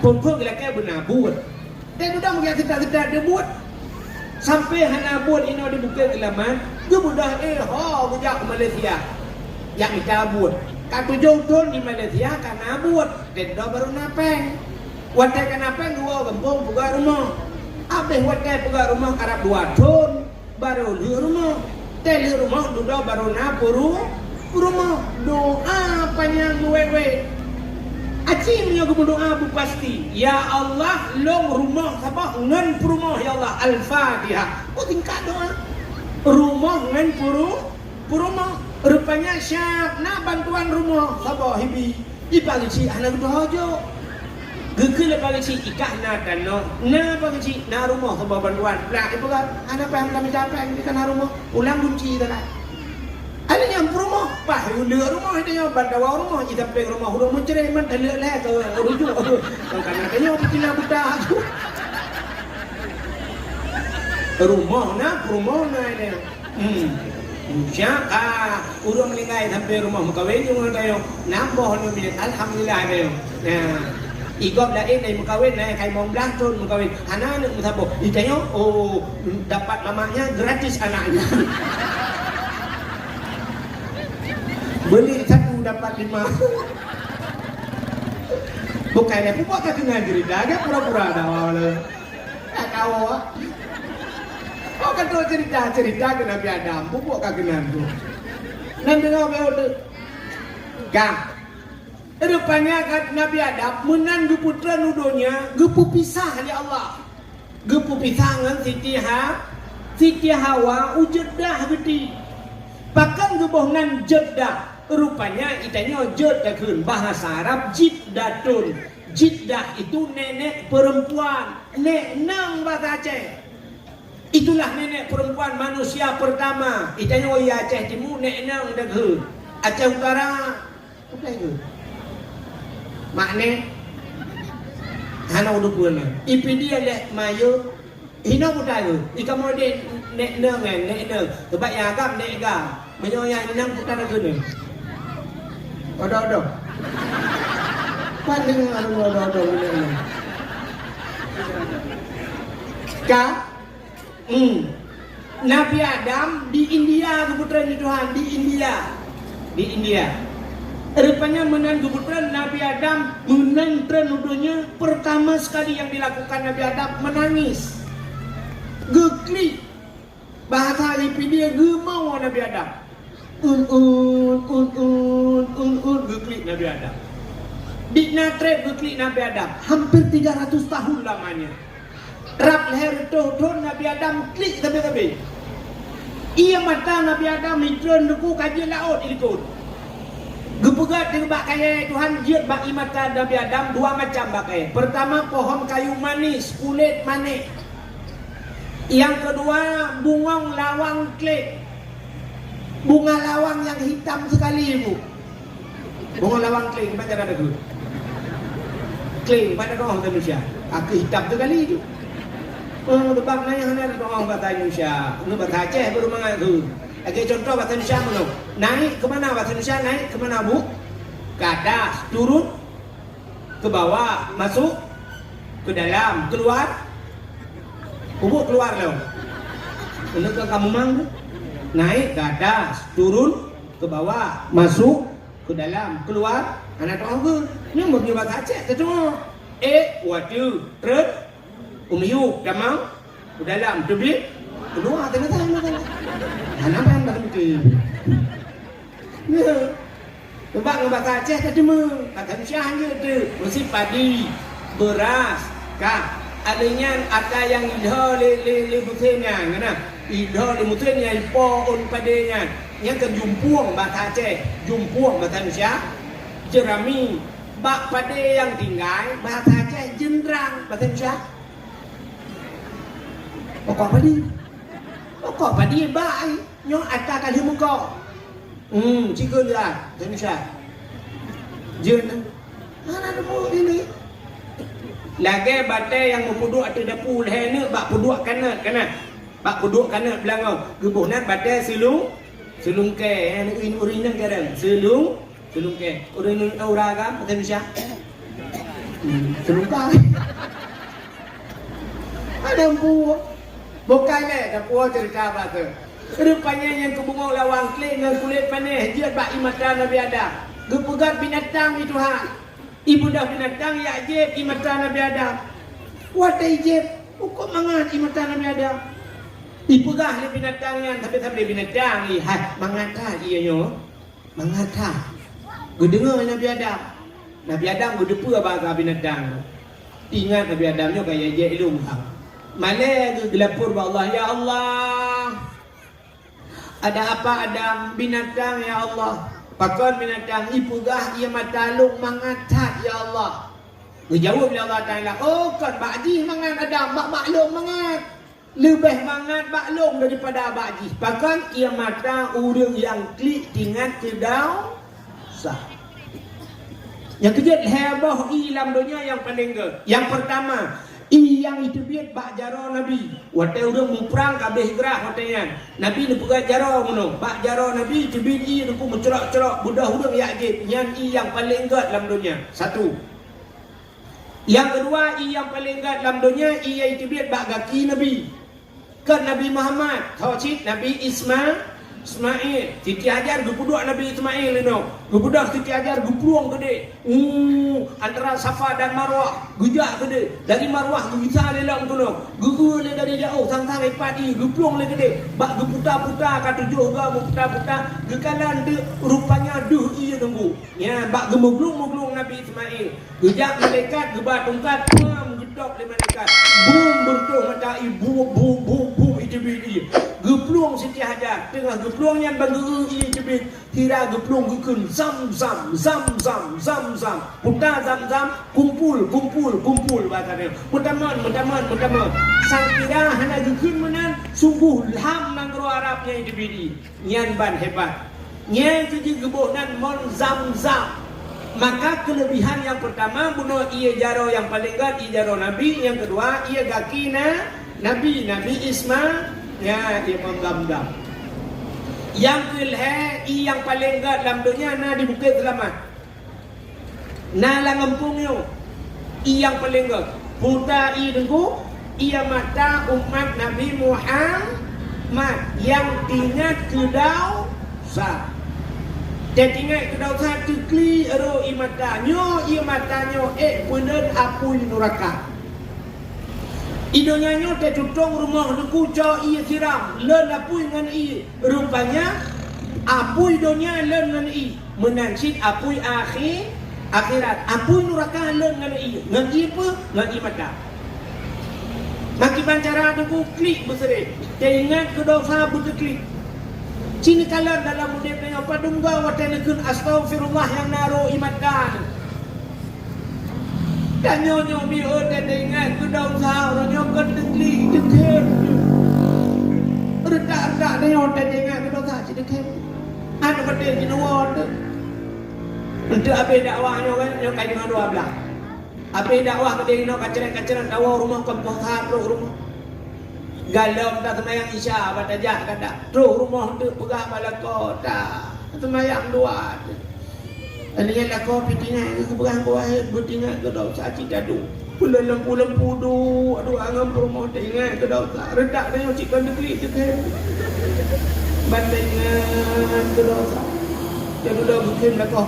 Pun gila ke benar buat. Dan udah mungkin cerita dia buat. Sampai hana buat ini di Bukit Kelaman. Dia mudah kejak ke Malaysia. Yang kita buat. Katu jauh di Malaysia karena buat dan baru napeng. Wadah kan napeng dua gembong buka rumah. Abis wadah buka rumah karena dua ton baru di rumah. Teli rumah dua baru napuru rumah doa panjang wewe. Acing punya berdoa bu pasti. Ya Allah long rumah apa ngan rumah ya Allah Al-Fatihah. Oh tingkat doa. Rumah ngan rumah. Rupanya siap nak bantuan rumah sabah hibi ipagi ci anak dojo gegel pagi ci ikah na dano na pagi ci na rumah sabah bantuan lah itu kan anak paham kami dapat di kana rumah ulang kunci dah ada yang rumah pah udah rumah itu yang bandawa rumah kita peng rumah udah mencerai man dalil lah ke rujuk karena kayaknya pitina buta rumah ini siapa urang meninggal sampai rumah mukawin yung tayo namboh no milik alhamdulillah tayo igop lain ay mukawin na kay mong blankton mukawin anak mo sabo itayo dapat mamanya gratis anaknya beli satu dapat 5 bukannya pupuk kena gerida agak pura-pura dah awalnya kau oh kan tu cerita ke Nabi Adam, pupuk kagenan tu. Nanti kau betul, kang, Rupanya kat Nabi Adam menan geputra nudonya gepu pisah oleh Allah. Gepu pisah dengan Siti Hawa ujedah gede. Pakan gebohnan jedah. Rupanya itanya jedah kun bahasa Arab jiddatun. Jiddah itu nenek perempuan. Nek nang bahasa Aceh. Itulah nenek perempuan manusia pertama. Itanya Aceh Timur nek nang dah kun. Aceh Utara apa itu? Makne hana udah pulang. Ipi dia leh mayu hina budayu. Ika mode nek nang nek nang. Sebab yang agam nek agam. Menyoya nang putar gune. Odo. Paling odo gune. Ka Nabi Adam di India keputraan Tuhan di India. Rupanya menan kebetulan Nabi Adam menan trenudonya pertama sekali yang dilakukan Nabi Adam menangis. Geklik. Bahasa Lipi dia gemau Nabi Adam. Geklik Nabi Adam. Diknatre geklik Nabi Adam. Hampir 300 tahun lamanya. Rap leher ton Nabi Adam klik tapi. Ia mata Nabi Adam mitron nuku kajian laut ilikut. Gepegat dengan bak kaya Tuhan jiat bak mata Nabi Adam dua macam bak kaya. Pertama pohon kayu manis, kulit manis. Yang kedua bunga lawang klik. Bunga lawang yang hitam sekali ibu. Bunga lawang kling macam ada tu. Kling pada orang Indonesia. Aku hitam sekali itu. Sebab nanya ada orang bahasa Indonesia. Ini bahasa Aceh baru mengaku. Oke, contoh bahasa Indonesia mana? Naik ke mana bahasa Indonesia? Naik ke mana bu? Ke atas, turun, ke bawah, masuk, ke dalam, keluar. Bubuk keluar loh. Kenapa kamu mang? Naik ke atas, turun, ke bawah, masuk, ke dalam, keluar. Anak tahu ke? Ini mau bahasa Aceh. Tengok. Waduh, terus, umiu, damang, ke dalam, tebik. Keluar tengah-tengah. Kenapa yang dah begitu? Ya. Sebab bahasa Aceh tak cuma kata Indonesia je tu. Mesti padi, beras, kah. Adanya ada yang idha le mutlenya, ngana. Idha le mutlenya ipo on padenya. Yang ke jumpuang bahasa Aceh, jumpuang bahasa Indonesia. Jerami, bak pade yang tinggal bahasa Aceh jendrang bahasa Indonesia. Pokok padi. Kok padi baik nyo atakan himuko. Cikgu dia Indonesia. Jen. Mana dulu ini? Lagi batai yang mempuduk atau dapur ni bak puduk kanan. Bak puduk kanan belangau. Gebuhnan batai silung ke ini urinan kadang. Silung ke. Urinan aura kan Indonesia. Silung ka. Ada bu. Bukannya dah puas cerita apa tu. Rupanya yang kebungau lawang kling dengan kulit panas dia bak mata Nabi Adam. Gepegat binatang itu Tuhan. Ibu dah binatang ya jeb mata Nabi Adam. Watai jeb. Kok mangat mata Nabi Adam. Dipegah le binatangnya tapi binatang ni mangata dia nyo. Mangata. Gedengar Nabi Adam. Nabi Adam gedepa bahasa binatang. Ingat Nabi Adam nyo kaya je ilmu hang. Malai gelapur Allah, ya Allah. Ada apa Adam binatang ya Allah? Pakon binatang ipugah ia matalung mangatat ya Allah. Dijawab oleh Allah Taala, oh kan bakji mangat Adam, maklum mangat. Lebih mangat maklum daripada bakji. Pakon ia mata urang yang klik tingat kedau sah. Yang kejut hebah ilam dunia yang paling ke. Yang pertama yang itu biat bak jaro Nabi. Watai urang memperang kabeh gerah wataian. Nabi ni pegat jaro ngono. Bak jaro Nabi tu biat i ku mencerak-cerak budak urang ya ajib. Yang paling gat dalam dunia. Satu. Yang kedua yang paling gat dalam dunia itu biat bak gaki Nabi. Kan Nabi Muhammad, tauhid Nabi Ismail, Ismail, Siti Hajar gebudak Nabi Ismail ni. Gebudak Siti Hajar gepuang gede. Antara Safa dan Marwah, gejak gede. Dari Marwah gegisah lelang tu no. Gugu le dari jauh sang-sang padi, gepuang le gede. Bak geputar-putar kat tujuh ga putar-putar. Gekalan de rupanya duh ia nunggu. Ya, bak gemuglung-muglung Nabi Ismail. Gejak malaikat gebat tongkat, gedok le malaikat. Bum bertuh mata ibu bum itu biji. Gepluang Siti Hajar tengah gepluang yang bangga ia jebit kira gepluang gukun zam putar zam kumpul bahasa dia mutaman sang kira hana gukun menan sungguh ham nang ro Arabnya itu biji nyan ban hebat nyan jadi gebonan mon zam maka kelebihan yang pertama bunuh ia jaro yang paling gad ia jaro Nabi, yang kedua ia gakina Nabi Ismail ya dia menggam-gam. Yang kelih yang paling gad dalam dunia na di Bukit Selamat. Na la ngempung yo. Yang paling gad. Puta dengku ia mata umat Nabi Muhammad yang tinggal kedau sa. Dan tinggal kedau sa tukli ero imatanyo punen apui neraka. Idonya nyote tutong rumah deku co ia siram len apui ngan i rupanya apui idonya len ngan i menansit apui akhirat apui neraka len ngan i apa ngan i mata maki pancara deku klik besere teringat ke dosa butuh klik cini kalan dalam udip dengan padungga watanekun astaghfirullah yang naro imatan dan nyonya mi dan ingat ku dau sa orang nyokot tekli dekem redak dan nyonya dan ingat ku dau sa dekem anu bade jinawat untuk abe dakwahnya kan nyokai dengan dua belah abe dakwah bade no kaceran dakwah rumah komposan rumah galau tak semayang isya batajak kata rumah tu pegah balakota semayang dua Anian lah kau pitingan ke berang kau air bertingan ke dosa cik dadu. Pulang lempu du, aduh angam rumah tingan ke dosa. Redak dia cik kan degli tu kan. Bandingan ke dosa. Yang udah bikin lah kau.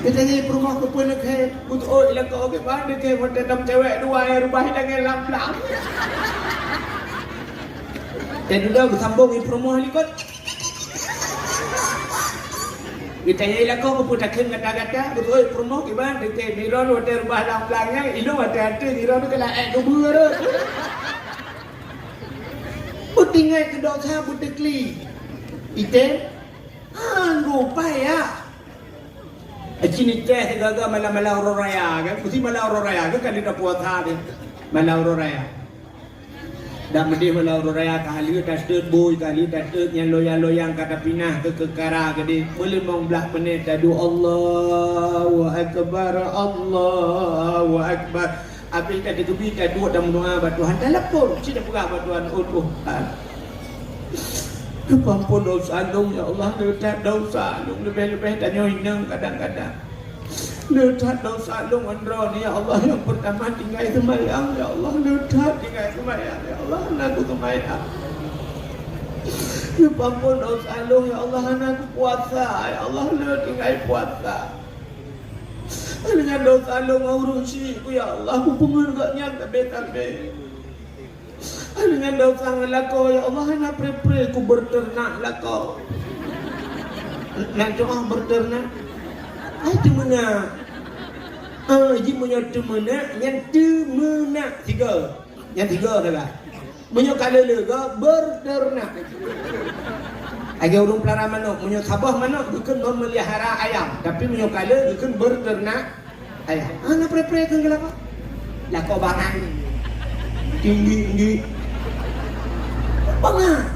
Kita ni rumah ke pun nak hai. Untuk lah kau ke mana ke macam enam cewek dua air rumah dengan lam-lam. Dan sudah bersambung di promo helikot. Kita yang kau berputakan kata-kata, betul promo kiban, kita miron water balang belangnya, ilo water miron kalau kubur. Putingnya kedok saya putekli, ite, lupa ya. Cini teh gagal malam raya kan, mesti malam raya kan kita puasa deh, malam raya. Dah mendih malau raya kali tasdud boy kali tasdud yang loyang kata pinah ke kekara gede boleh belah menit tadu Allahu akbar apa kita dikebi tadu dan doa batuhan telepon tidak pegah batuhan ampun dosa dong ya Allah letak dosa dong lebih-lebih dan nyoinang kadang-kadang letak dosa lu andro ni ya Allah yang pertama tinggal semayang ya Allah letak tinggal semayang ya Allah anakku semayang ya ampun dosa lu ya Allah anakku puasa ya Allah letak tinggal puasa dengan dosa lu ngurusi ku ya Allah aku pengergaknya tabe-tabe dengan dosa ngelako ya Allah anak pre-pre ku berternak lako nak doa berternak itu mana? Ini punya temena, yang temena tiga, yang tiga adalah punya kala lega berternak. Agak urung pelara manok, punya sabah manok bukan memelihara ayam, tapi punya kala bukan berternak ayam. Anak pre-pre kan kelapa? Lako bangan tinggi, bangan,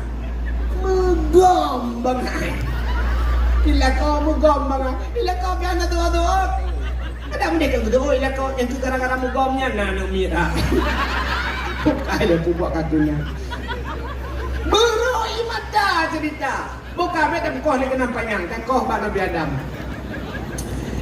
megam bangan. Bila kau megom banget, bila kau kan doa. Kadang mereka berdoa, bila kau yang tu gara-gara megomnya nak mira. Bukai dia buat katunya. Beroi mata cerita. Bukan mereka kau ni kena panjang, kan kau bak Nabi Adam.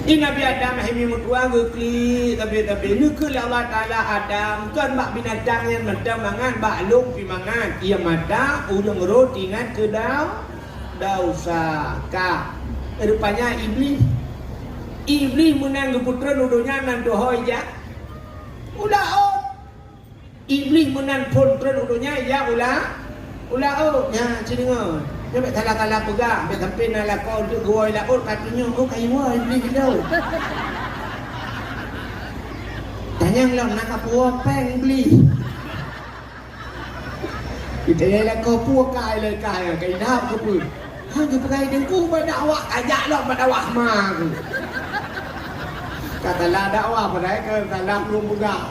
Nabi Adam hemi mutuang gekli tapi nuke Allah Taala Adam kan bak binatang yang mentang mangan bak lung pi mangan ia mata ulung roti ngan ke dau saka rupanya iblis menang putra nudunya nan dohoi ja ulah iblis menang putra nudunya ya ulah ya cini ngau dia mek kala pegah mek sampai nak lakau untuk goi laut katanya kayu iblis dah tanya lo nak apa peng iblis kita ya lakau pu kai dah ke pu hang ke pegai dengku pada awak ajak lo pada awak ma kata la dakwah pada ke dalam belum pegah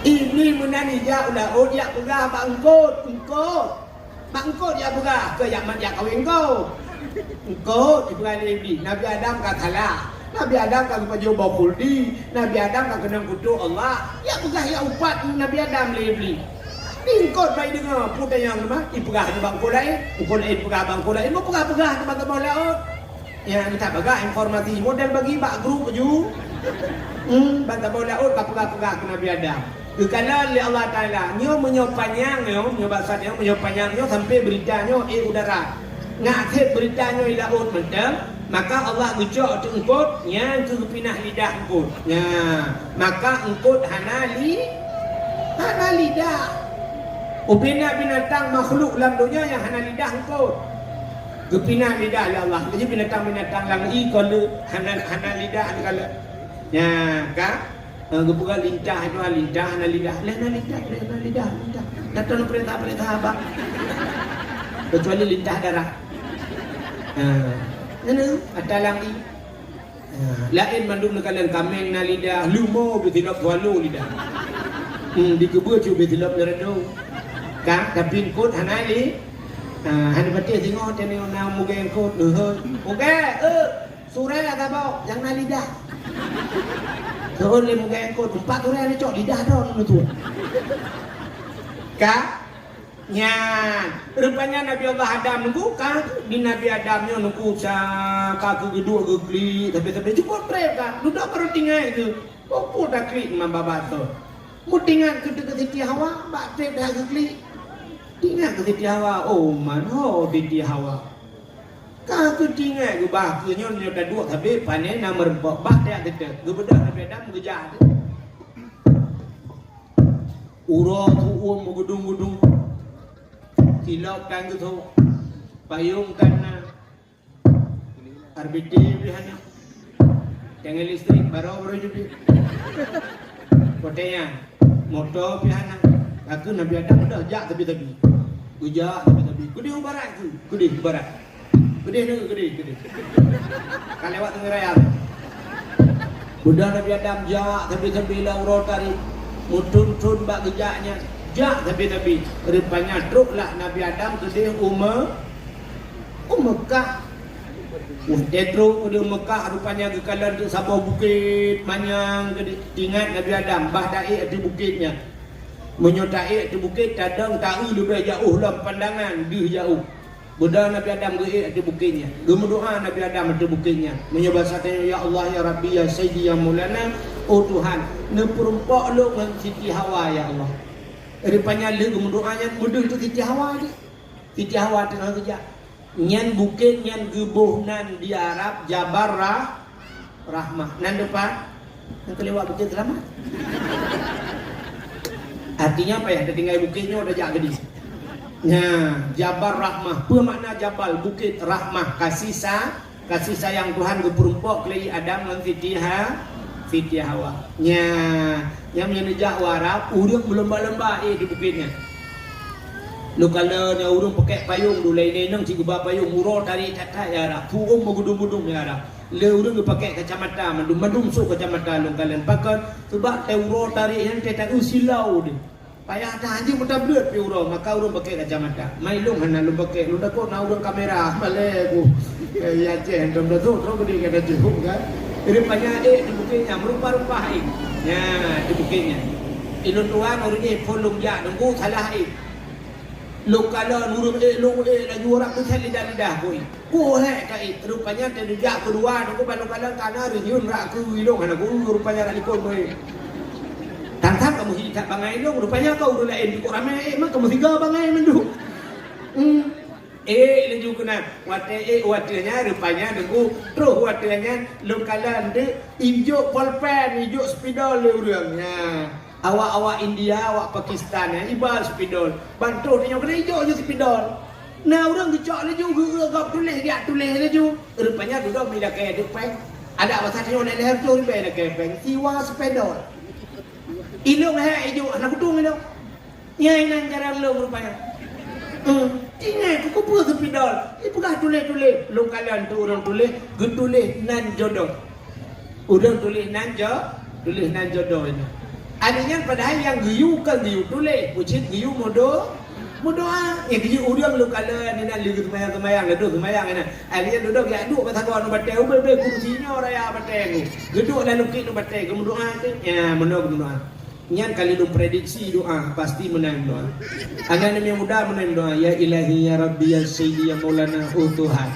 iblis menang dia ulah dia pegah bangkot Bangkot dia pegah ke yang manjak kawin kau. Engkau dipegang iblis. Nabi Adam katalah. Nabi Adam kan baju bakul di. Nabi Adam kan kena kutuk Allah. Ya pegah ya upat Nabi Adam le iblis. Ingkot baik dengar putar yang mana? Ipegah di bangkot lain. Ukul pegah bangkot lain. Mau pegah teman-teman laut. Ya minta pegah informasi model bagi bak grup ju. Teman-teman laut pegah ke Nabi Adam. Kalau oleh Allah Ta'ala nyo menyopanyang nyo bahasa nyo menyopanyang nyo sampai beritanya udara ngakit beritanya ilaut mendem maka Allah ucap tu engkot yang tu pinah lidah engkot maka engkot hana lidah upina binatang makhluk dalam dunia yang hana lidah engkot kepinah lidah oleh Allah jadi binatang-binatang lagi kalau hana lidah kalau kan gebuka lintah itu lidah datang perintah abang kecuali lintah darah ada lagi lain mandum kalian kameng na lidah lumo betilap walu lidah dikebur cuba betilap leredo kan tapi kot hanali hana batia tengok tengok na mugeng kot sore ada bau yang na lidah Soalnya muka engkau tempat tu ada cok lidah dah tu. Nya rupanya Nabi Allah Adam nunggu kan di Nabi Adamnya nunggu kaku kedua gegli tapi cukup mereka duduk baru tinggal itu. Popo dah klik mamba tu. Mu tinggal ke Siti Hawa, bak trip dah gegli. Tinggal ke Siti Hawa, mana Siti Hawa. Kaku tinggal ke bahkanya nyo dah dua tapi panen nama rempok bah dia kata gebedah Nabi Adam gejah tu ura tu mengudung-udung silap kan tu payung kan RBT bihana jangan listrik baru jadi kotanya motor bihana aku Nabi Adam dah jak tapi gejah tapi gede barat tu gede barat gede. Kan lewat tengah raya. Budak Nabi Adam jak tapi lauro tadi mutun bak gejaknya jak tapi rupanya truklah Nabi Adam tu dia Mekah. Detro di Mekah rupanya kekalan tu sabah bukit manyang ingat Nabi Adam bah daik di bukitnya. Menyodai di bukit kadang tahu lebih jauh dalam pandangan dia jauh. Budak Nabi Adam geik di bukitnya. Gemedoa Nabi Adam di bukitnya. Menyebasatnya ya Allah ya Rabbi ya Sayyidi ya Maulana. Oh Tuhan, ne perempak lu dengan Siti Hawa ya Allah. Rupanya le gemedoanya mudah tu Siti Hawa ni. Siti Hawa tengah kerja. Nyan bukit nyan gebuh nan di Arab Jabar Rahmah. Nan depan yang kelewat bukit selamat. Artinya apa ya? Dia tinggal bukitnya udah jak gedis. Jabar Rahmah. Apa makna Jabal? Bukit Rahmah. Kasih sayang Tuhan ke perempuan kelai Adam dan Siti Hawa. Yang menjak warap, urang berlembah-lembah di bukitnya. Lu kalau ni urang pakai payung dulu lain cik gubah payung urang tarik catat ya Arab. Turun megudung-gudung ya Arab. Le urang pakai kacamata, mandum sok kacamata lu kalian pakai sebab urang tarik yang cetak silau dia. Payah dah anjing mudah belut pi urang, maka urang pakai kacamata. Mai long hana lu pakai, lu dah kau na urang kamera, male aku. Ya je, dom dah tu gede kata cukup kan. Jadi banyak di bukitnya merupa-rupa di bukitnya. Ilun tuan urang folong ya nunggu salah Lu kalau nurut lu lagi orang tu kan lidah koi. Ku kai rupanya terjak kedua aku baru kalau kana renyun rak ku wilong ana ku rupanya lagi koi boy. Tantang kamu hidup bangai dong rupanya kau udah lain di rame emang kamu tiga bangai mendu. Leju kena watenya rupanya nunggu terus watenya lu kalau de hijau polpen hijau spidol urangnya. Awak India, awak Pakistan ya, ibar spidol. Bantu dia kena hijau je spidol. Nah orang gecok le juga gap tulis le juga. Rupanya duduk bila kayak depeng. Ada apa saja orang leher tu bila kayak peng. Siwa spidol. Ilung hijau anak kutung ilung. Nyai nan jarang lu rupanya. Ini aku buat spidol. Ini bukan tulis. Lu kalian tu orang tulis, getulis nan jodoh. Orang tulis nan jodoh ini. Adanya padahal yang giyu kan giyu tulis, pucit giyu modo yang giyu udang lu kalau ni nak lihat kemayang ina. Adanya duduk ya duduk pasal kau nak bateu bebe kursinya raya bateu. Duduk lalu kit nak bateu kamu doa tu. Ya doa. Nyan kali lu prediksi doa pasti menang doa. Anak yang muda menang doa ya ilahi ya rabbi ya sayyidi ya maulana Tuhan.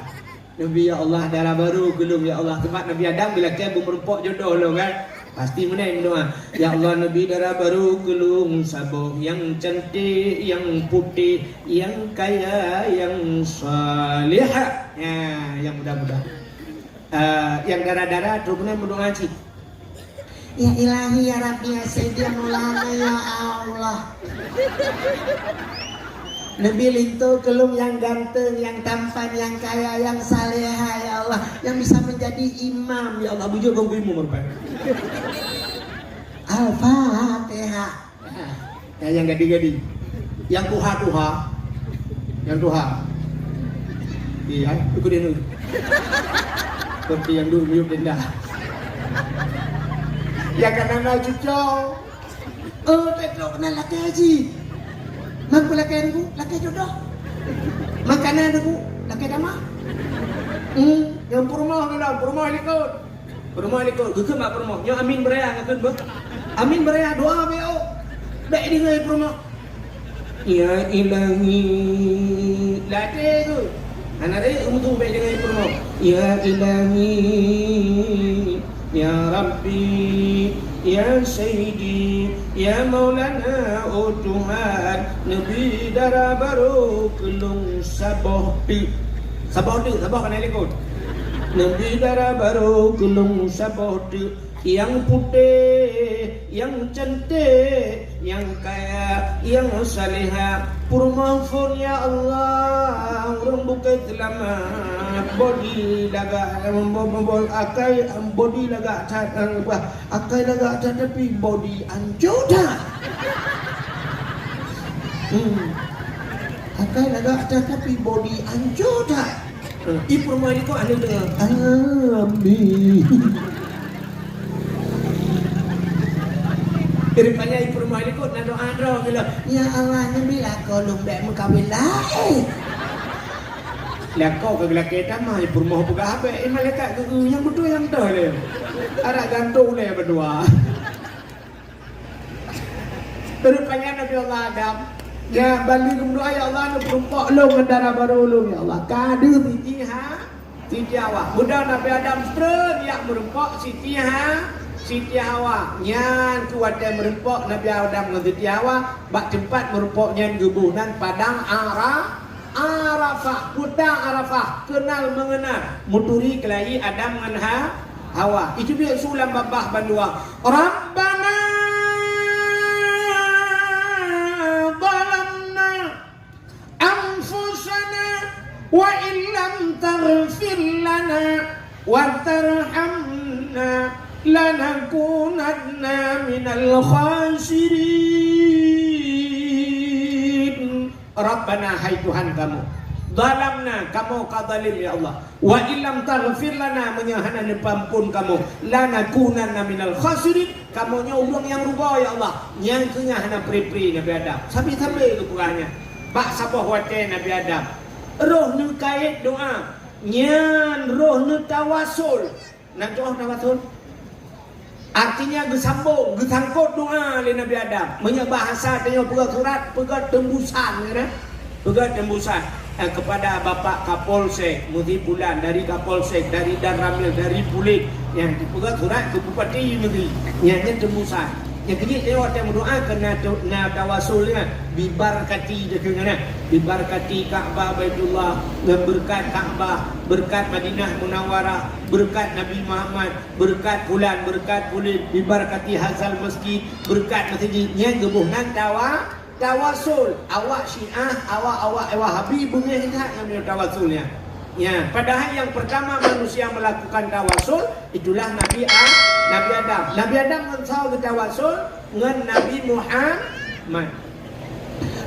Nabi ya Allah darah baru gelum ya Allah tempat Nabi Adam bila dia berempok jodoh lo kan. Pasti menang doa. Ya Allah Nabi darah baru gelung sabuk yang cantik, yang putih, yang kaya, yang salihah. Ya, yang mudah-mudah. Yang darah-darah tu kena berdoa cik. Ya ilahi ya rabbi ya sayyidi maulana ya Allah. Nabi lintu kelum yang ganteng, yang tampan, yang kaya, yang salehah ya Allah, yang bisa menjadi imam ya Allah. Bujur kau imam berapa? Al-Fatihah. Ya yang gadi-gadi, yang tuha, iya, ikut dia dulu. Seperti yang dulu miup denda. Ya karena cucok. Tetap kenal laki haji. Mampu laki jodoh. Makanan aku, laki dama. Yang purma likut. Gugur mak purma. Yang amin beraya ngakun ber. Amin beraya doa beo. Baik di ngai purma. Ya ilahi. Laki tu. Anak dia untuk baik di ngai purma. Ya ilahi. Ya Rabbi, Ya Sayyidi, Ya Maulana, oh Tuhan, Nabi darah baru kelung sabah kan ikut. Nabi darah baru kelung sabah yang putih, yang cantik, yang kaya, yang salihah. Purmaafun ya Allah, orang bukan selamat. Body laga, akai body laga akai laga tapi body anjur dah. Akai laga tapi body anjur dah. Ipurma ini kok anu dengar. Amin. Daripada ibu rumah ni kot nak doa bila ya Allah ni bila kau lumbek mengkawin lah kau ke lelaki tamah ibu rumah buka HP malaikat yang betul yang dah le ada gantung le berdua daripada Nabi Allah Adam ya balik berdoa ya Allah ni perempuan lu ngedara baru lu ya Allah kadu Siti Hawa mudah Nabi Adam straight ya merempok Siti Hawa nyan kuat dan merempok Nabi Adam dengan Siti Hawa bak tempat merempoknya gebunan padang Arafah putang Arafah kenal mengenal muturi kelahi Adam dengan Hawa itu dia sulam babah bandua Rabbana zalamna anfusana wa illam taghfir lana wa tarhamna lanakunanna minal khasirin. Rabbana hai Tuhan kamu zalamna kamu kadzalim ya Allah wa illam taghfir lana menyahana pampun kamu lanakunanna minal khasirin kamunya orang yang rubah ya Allah yang kenyahana pri-pri Nabi Adam sampai kekurangannya bak sabah wate Nabi Adam roh nu kait doa nyan roh nu tawasul nak doa tawasul artinya gesambung, gesangkut doa oleh Nabi Adam. Banyak bahasa tanya pegang surat, pegang tembusan, kan? Pegat tembusan kepada Bapak Kapolsek Muzibulan, dari Kapolsek, dari Dan Ramil, dari Pulik, yang dipegat surat ke Bupati Negeri, yang tembusan. Yang kini tengok yang berdoa kena tawasulnya bibarkati dekengana, bibarkati Ka'bah Baitullah, berkat Ka'bah, berkat Madinah Munawwarah, berkat Nabi Muhammad, berkat bulan, berkat Pulik, bibarkati hazal masjid, berkat masjidnya gebuhnan tawasul. Awak Syiah, awak Wahabi bunyi lihat yang tawasulnya. Ya, padahal yang pertama manusia melakukan tawasul itulah Nabi Adam. Nabi Adam mensau tawasul dengan Nabi Muhammad.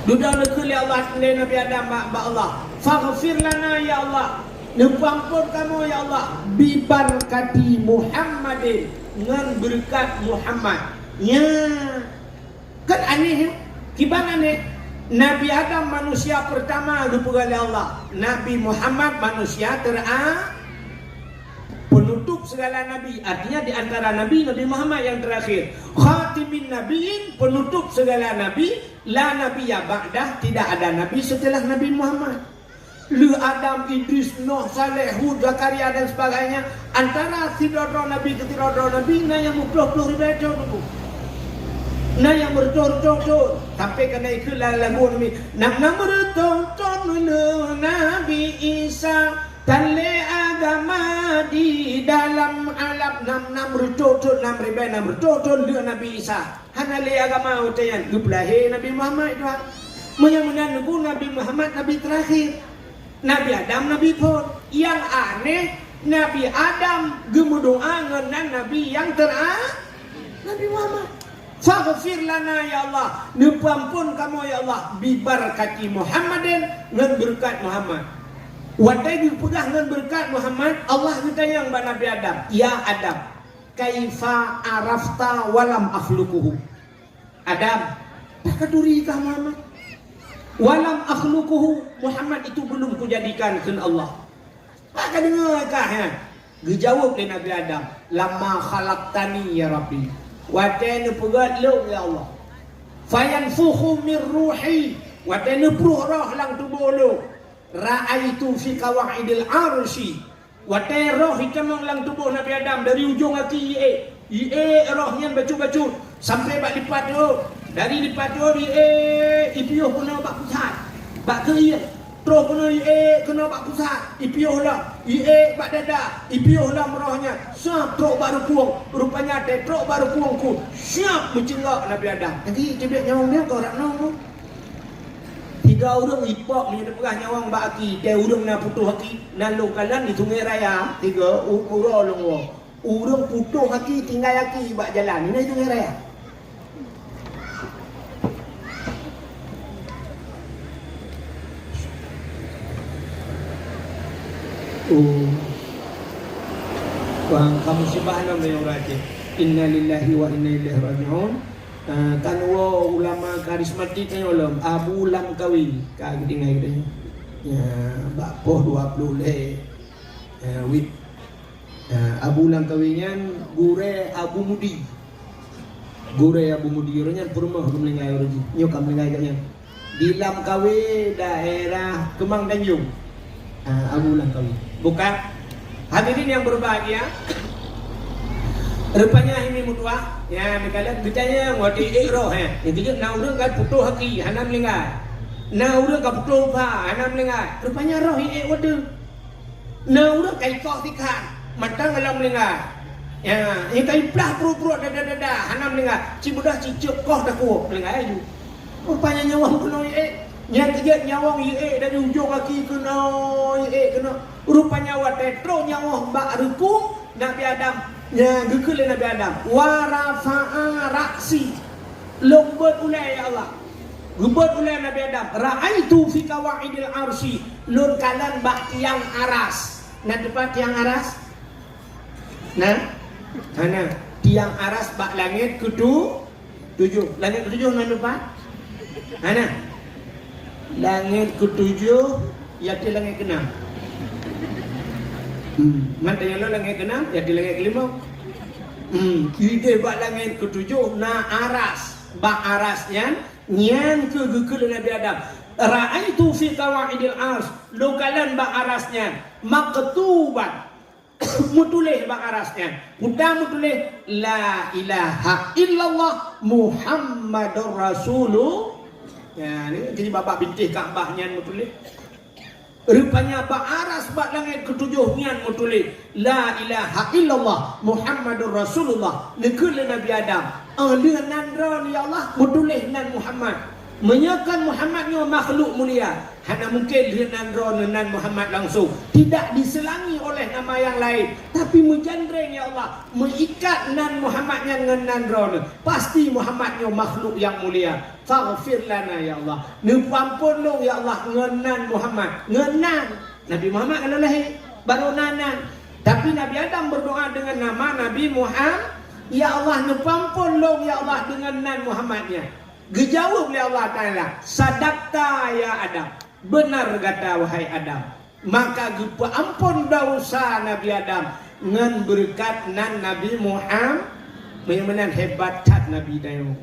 Duda lekul ya Allah dengan Nabi Adam ba Allah. Faghfir lana ya Allah. Ampun kamu ya Allah bi barakati Muhammadin, dengan berkat Muhammad. Ya. Kan aneh ya? Kiban aneh. Nabi Adam manusia pertama dipegang oleh Allah. Nabi Muhammad manusia penutup segala nabi. Artinya di antara nabi Muhammad yang terakhir. Khatimin nabiin, penutup segala nabi. La nabiyya ba'dah, tidak ada nabi setelah Nabi Muhammad. Lu Adam, Idris, Nuh, Saleh, Hud, Zakaria dan sebagainya. Antara tiradra nabi ke tiradra nabi na yang mukroh ribaca dulu. Nah yang bertonton sampai kena ikut lagu ni nak bertonton Nabi Isa tale agama di dalam alam nam bertonton nam bertonton dia Nabi Isa hana le agama utayan dublahe Nabi Muhammad itu menyamanya nunggu Nabi Muhammad Nabi terakhir, Nabi Adam Nabi pun yang aneh Nabi Adam gemudoa ngenan Nabi yang terakhir Nabi Muhammad. Faghfir lana ya Allah, ampun kamu ya Allah bi barakati Muhammadin, dengan berkat Muhammad. Wadai dipegang dengan berkat Muhammad, Allah bertanya kepada Nabi Adam, ya Adam, kaifa arafta walam akhluquhu. Adam, tak keduri kah Muhammad? Walam akhluquhu, Muhammad itu belum kujadikan ke Allah. Maka dengar kah ya? Dijawab oleh Nabi Adam, lama khalaqtani ya Rabbi. Wadai pegat lu ya Allah. Fayanfukhu min ruhi, wadai pruh roh lang tubuh lu. Ra'aitu fi qawaidil arsy, wadai roh hitamang lang tubuh Nabi Adam dari ujung hati ie rohnya baju sampai bak lipat tu. Dari lipat tu ipiuh kena bak pusat. Bak ke ie terus kena bak pusat, ipiuh lah bak dada, ipiuh lah rohnya siap teruk baru kuang, rupanya teruk baru kuangku siap mencengak Nabi Adam. Nanti cebek nyawang dia kau tak tahu 3 orang ipok ni pegang nyawang bak aki, dia urang nak putus haki nalung kalan di Sungai Raya 3 urang putus haki tinggal haki bak jalan ni Sungai Raya. Wang kamu subhanallah yang rajin. Inna lillahi wa inna ilaihi raji'un. Kan ulama karismatik ni ulama Abu Lamkawi ka gedingai dia. Ya bapoh 20 le. Wit. Abu Lamkawi nyan gure Abu Mudi. Gure Abu Mudi orangnya perumah kemengai orang nyo kemengai nya. Di Lamkawi daerah Kemang Tanjung. Abu Lamkawi. Bukan hadirin yang berbahagia. Rupanya ini mutua ya kalian bertanya ngoti roh ya. Intinya na urang kan putus haki hanam lingai. Na urang kan putus pa hanam lingai. Rupanya roh wade. Na urang kai kok tikan matang alam lingai. Ya, ini kai plah pru-pru dada hanam lingai. Cibudah cicuk koh daku lingai aju. Rupanya nyawang kuno yang tiga nyawang dari ujung kaki kena rupanya watetro nyawang mbak rukung Nabi Adam ya gekul Nabi Adam warafa'a raksi lembut ulai ya Allah lembut ulai Nabi Adam ra'aitu fi qawaidil arsy lun kalan bak tiang aras nah depan tiang aras nah tiang aras bak langit ketujuh langit ketujuh nah depan langit ketujuh yaitu langit keenam. Matanya lo langit keenam yaitu langit kelima. Ide bak langit ketujuh na aras bak arasnya nyan ke gekul Nabi Adam Ra'aitu fi qawaidil ars, lukalan ba arasnya maktuban mutulih ba arasnya udah mutulih la ilaha illallah Muhammadur Rasulullah. Ya ni jadi bapak bintih Kaabahnya mutulih. Rupanya ba aras ba langit ketujuh nian mutulih la ilaha illallah Muhammadur Rasulullah. Nekul Nabi Adam nan ron ya Allah mutulih nan Muhammad. Menyakan Muhammadnya makhluk mulia. Hanya mungkin nan ron nan Muhammad langsung, tidak diselangi oleh nama yang lain, tapi menjandreng ya Allah, mengikat nan Muhammadnya dengan nan ron. Pasti Muhammadnya makhluk yang mulia. Faghfir lana ya Allah, nupampun lo ya Allah ngenan Muhammad, ngenan Nabi Muhammad kalau lahir baru nanan. Tapi Nabi Adam berdoa dengan nama Nabi Muhammad, ya Allah nupampun lo ya Allah dengan nan Muhammadnya. Dijawab oleh Allah Ta'ala, sadaqta ya Adam, benar kata wahai Adam. Maka gupa ampun dosa Nabi Adam ngan berkat nan Nabi Muhammad. Menan hebat cat Nabi dayo.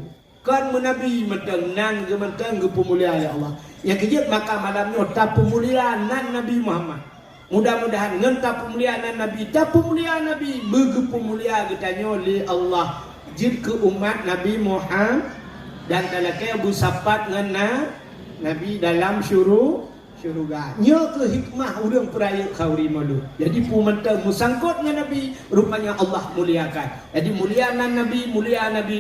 Kan menabi mentang nan gementang gepemulia ya Allah. Yang kejut maka malamnya ta pemuliaan nan Nabi Muhammad. Mudah-mudahan ngan ta pemuliaan nan Nabi, ta pemuliaan Nabi begepemulia getanya oleh Allah jid ke umat Nabi Muhammad. Dan talakai busapat dengan Nabi dalam syurga. Nya ke hikmah urang peraya kauri malu. Jadi pumenta musangkut dengan Nabi, rupanya Allah muliakan. Jadi muliaan Nabi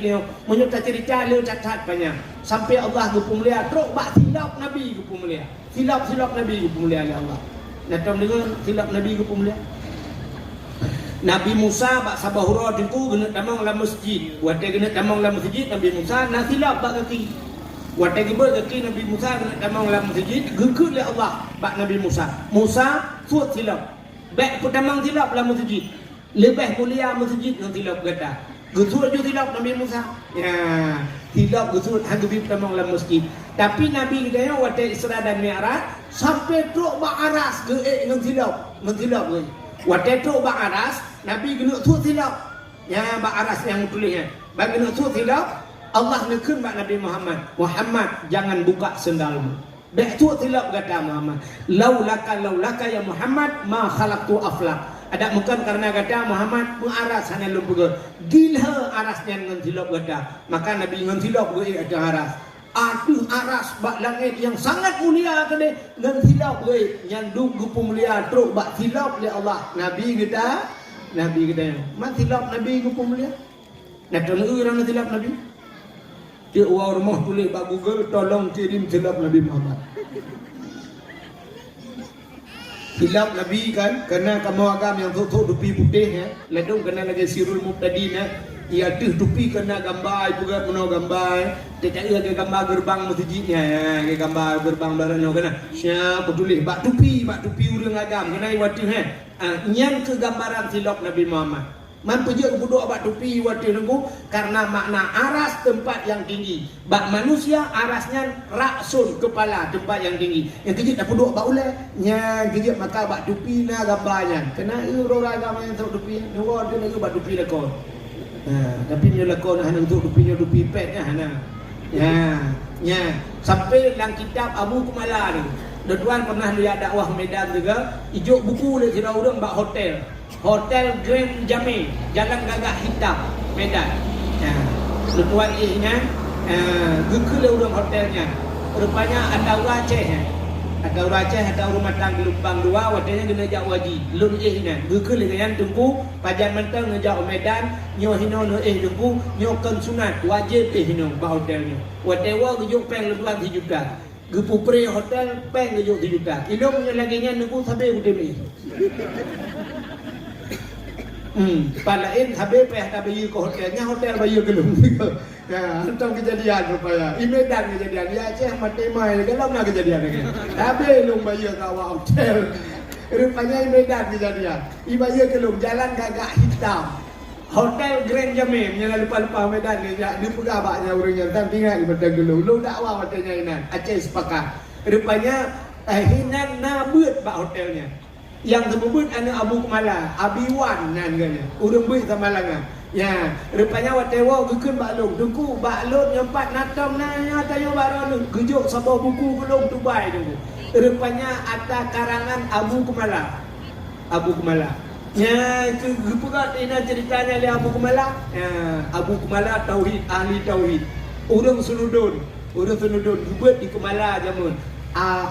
ni menyerta cerita le cacat banyak. Sampai Allah gepemulia teruk bak silap Nabi gepemulia. Silap Nabi gepemulia oleh Allah. Datang dengan silap Nabi gepemulia. Nabi Musa bak sabahura dengku kena tamang dalam masjid. Watai kena tamang dalam masjid Nabi Musa nasilap bak kaki. Watai gebel kaki Nabi Musa kena tamang dalam masjid gekut oleh Allah bak Nabi Musa. Musa suat silap. Baik pertamang silap dalam masjid. Lebih mulia masjid dengan silap kata. Gesut je silap Nabi Musa. Ya, silap gesut hang gebi pertamang dalam masjid. Tapi Nabi kita watai Isra dan Mi'raj sampai truk bak aras geek dengan silap. Dengan silap ke. Watai truk bak aras Nabi kena suat silap. Ya bak aras yang tulisnya. Bagi kena suat silap, Allah nekun bak Nabi Muhammad. Muhammad jangan buka sendalmu. Dek suat silap kata Muhammad. Laulaka ya Muhammad ma khalaqtu aflak. Ada bukan karena kata Muhammad mengaras hanya lumpuh. Gila arasnya dengan silap kata. Maka Nabi dengan silap ke ada aras. Aduh aras bak langit yang sangat mulia kene dengan silap ke. Yang duk pemulia teruk bak silap oleh Allah. Nabi kita mati silap Nabi ku pemulia. Nak tolong orang silap Nabi. Dia orang rumah tulis bak Google tolong kirim silap Nabi Muhammad. Silap Nabi kan kena kamu agam yang tutup dupi putih ya. Ledung kena lagi sirul mubtadin ya. Ia tuh dupi kena gambar juga puno gambar. Tidak ada gambar gerbang masjidnya ya. Gambar gerbang barangnya kena. Siapa tulis bak dupi urang agam kena iwati ha. Nyan kegambaran silap Nabi Muhammad. Man pejak buduk bak tupi wati nunggu karena makna aras tempat yang tinggi. Bak manusia arasnya raksun kepala tempat yang tinggi. Yang kejut dah buduk bak ulai. Yang kejut maka bak tupi na gambarnya. Kena orang agama yang tahu tupi. Nunggu dia lagi bak tupi lekon. Tapi dia lekon hanya untuk tupi petnya hanya. Ya. Sampai dalam kitab Abu Kumala ni. Tuan pernah lihat dakwah Medan juga, ijuk buku dia kira orang bak hotel Grand Jamil, Jalan Gagak Hitam, Medan. Ya, tuan ihnya, gekul orang hotelnya. Rupanya ada Aceh, ada rumah tangga Lumpang 2, hotelnya kena jak waji. Lun ihnya, gekul dengan tunggu, pajan mentang ngejak Medan, nyo hino no tunggu, nyo kan sunat wajib hino bak hotelnya. Hotel wa gejuk peng luan 3 juta. Gepu pre hotel peng gejuk 3 juta. Ilmu punya laginya nunggu sampai udah ni. Palain habis peh tak bayi ke hotelnya, hotel bayi gelung. Ya, tentang kejadian rupanya. Imedan kejadian. Ya Aceh mati mai kalau nak kejadian lagi. Habis lung bayi ke awak hotel. Rupanya Imedan kejadian. Bayi gelung Jalan Gagak Hitam. Hotel Grand Jamil yang lupa-lupa Medan ni dia pegang baknya orangnya dan tinggal di Medan Gelung. Lu dakwah hotelnya Inan Aceh sepakat. Rupanya Hinan nabut bak hotelnya. Yang terbubut anak Abu Kumala, Abiwan nan gana. Urang buih samalangan. Ya, rupanya watewa gukun baklong, duku baklong nyempat natam nanya tayo baron, gujuk sabah buku gulung Dubai tu. Rupanya ada karangan Abu Kumala. Abu Kumala. Ya, itu gupukat ini ceritanya oleh Abu Kumala. Ya, Abu Kumala tauhid, ahli tauhid. Urang sunudun buat di Kumala jamun.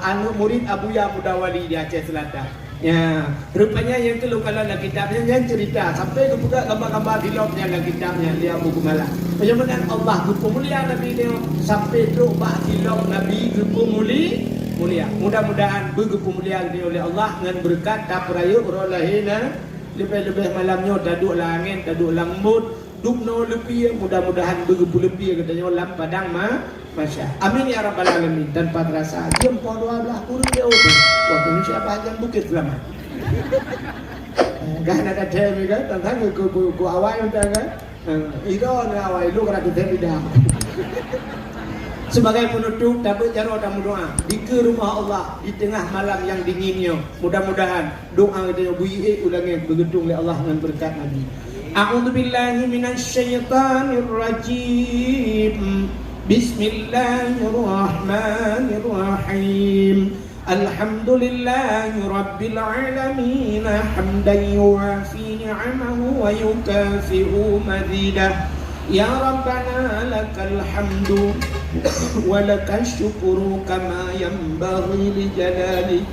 Anu murid Abu Ya Mudawali di Aceh Selatan. Ya, rupanya yang itu kalau dalam kitabnya yang cerita sampai kebuka gambar-gambar di lobnya dalam kitabnya dia Abu Kumala. Bagaimana Allah mulia Nabi dia sampai tu bak di lob Nabi mulia. Mudah-mudahan mulia dia oleh Allah dengan berkat dapurayu urolahina lebih-lebih malamnya taduk langit taduk langmut dukno lebih mudah-mudahan lebih katanya lam padang Masya. Amin ya rabbal alamin. Tanpa terasa jam 12 kurang dia udah. Waktu ini siapa aja bukit lama. Gak ada temi kan, tentang ku awal udah kan. Itu awal lu kerana temi dah. Sebagai penutup dapat jaro dan doa di ke rumah Allah di tengah malam yang dinginnya. Mudah-mudahan doa kita buih ulangnya bergedung oleh Allah dengan berkat Nabi. A'udzubillahi minasyaitonir rajim. Bismillahirrahmanirrahim. Alhamdulillahi rabbil alamin hamdan yuwafi ni'amahu wa yukafi'u mazidah. Ya Rabbana lakal hamdu wa lakal syukru kama yanbaghi li jalali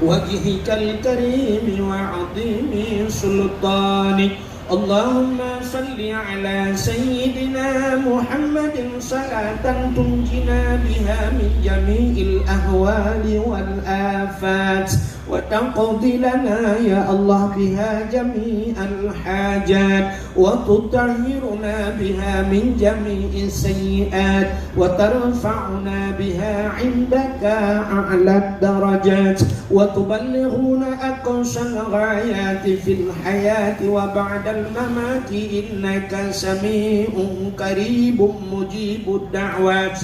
wajhikal karim wa 'azimi sultanik. Allahumma salli ala sayyidina Muhammadin salatan tunjina biha min jami'il ahwali wal afat wa taqdi lana ya Allah biha jami'al hajat wa tutahhiruna biha min jami'is sayyi'at wa tarfa'una biha 'indaka a'la darajat wa tuballighuna aqsal ghayati fil hayati wa ba'da الممات إنك سميع قريب مجيب الدعوات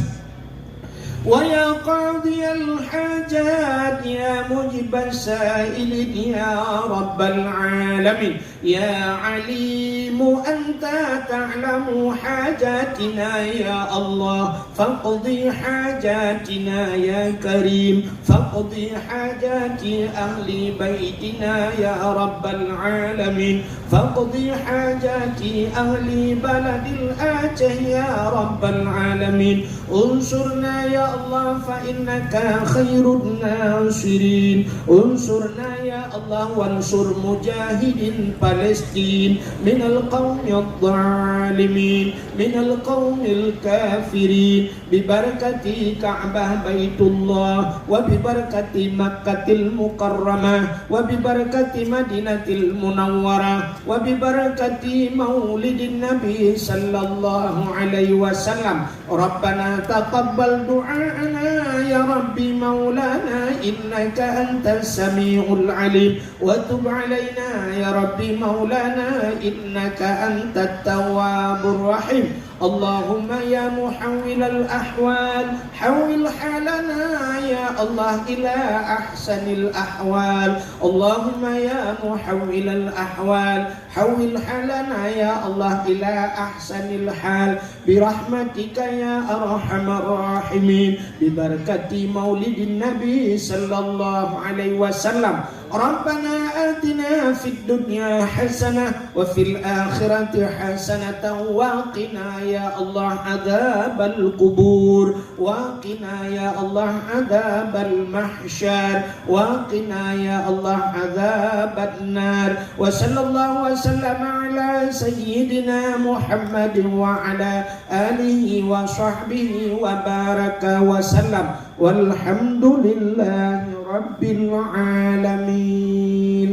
ويا قاضي الحاجات يا مجيب السائلين يا رب العالمين يا عليم أنت تعلم حاجاتنا يا الله فاقضي حاجاتنا يا كريم فاقضي حاجات أهل بيتنا يا رب العالمين فاقضي حاجات أهل بلد الآته يا رب العالمين انصرنا يا الله فإنك خير الناصرين انصرنا يا الله وانصر مجاهد فلسطين من القوم الظالمين من القوم الكافرين ببركة كعبة بيت الله وببركة مكة المكرمة وببركة مدينة المنورة وببركة مولد النبي صلى الله عليه وسلم ربنا تقبل دعاءنا يا ربي مولانا إنك أنت السميع العليم وتب علينا يا ربي مولانا إنك أنت التواب الرحيم اللهم يا محول الأحوال حول حالنا يا الله إلى أحسن الأحوال اللهم يا محول الأحوال حول حالنا يا الله إلى أحسن الحال برحمتك يا أرحم الراحمين ببركة مولد النبي صلى الله عليه وسلم ربنا آتنا في الدنيا حسنة وفي الآخرة حسنة وقنا يا الله عذاب القبور وقنا يا الله عذاب المحشر وقنا يا الله عذاب النار وصلى الله وسلم على سيدنا محمد وعلى آله وصحبه وبارك وسلم والحمد لله رب العالمين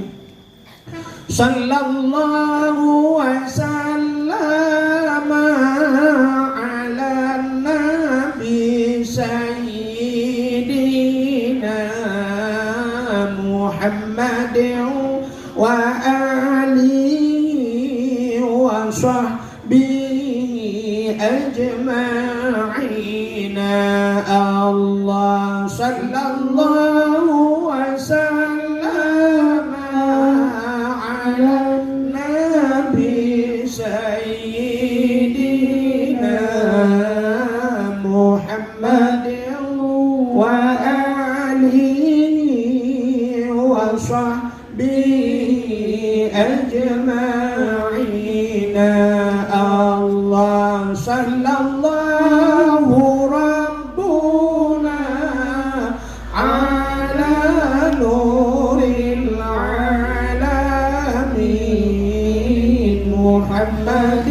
صلى الله وسلم على النبي سيدنا محمد وآله وصحبه أجمعين الله صلى الله وسلم أجمعين الله صلى الله ربنا على نور العالمين محمد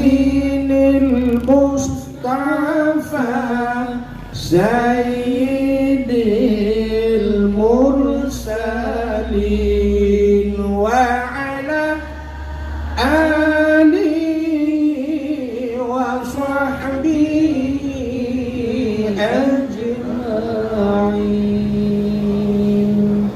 المصطفى سيد المرسلين وعلى آله وصحبه أجمعين.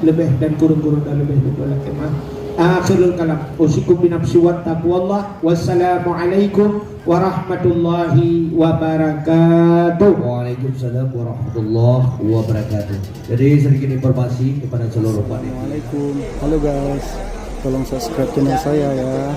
Lebih dan kurung-kurung dan lebih daripada kemah. Akhirul kalam. Usikum binafsi wa taqwallah. Wassalamualaikum warahmatullahi wabarakatuh. Waalaikumsalam warahmatullahi wabarakatuh. Jadi sedikit informasi kepada seluruh panitia. Assalamualaikum. Halo guys, tolong subscribe channel saya ya.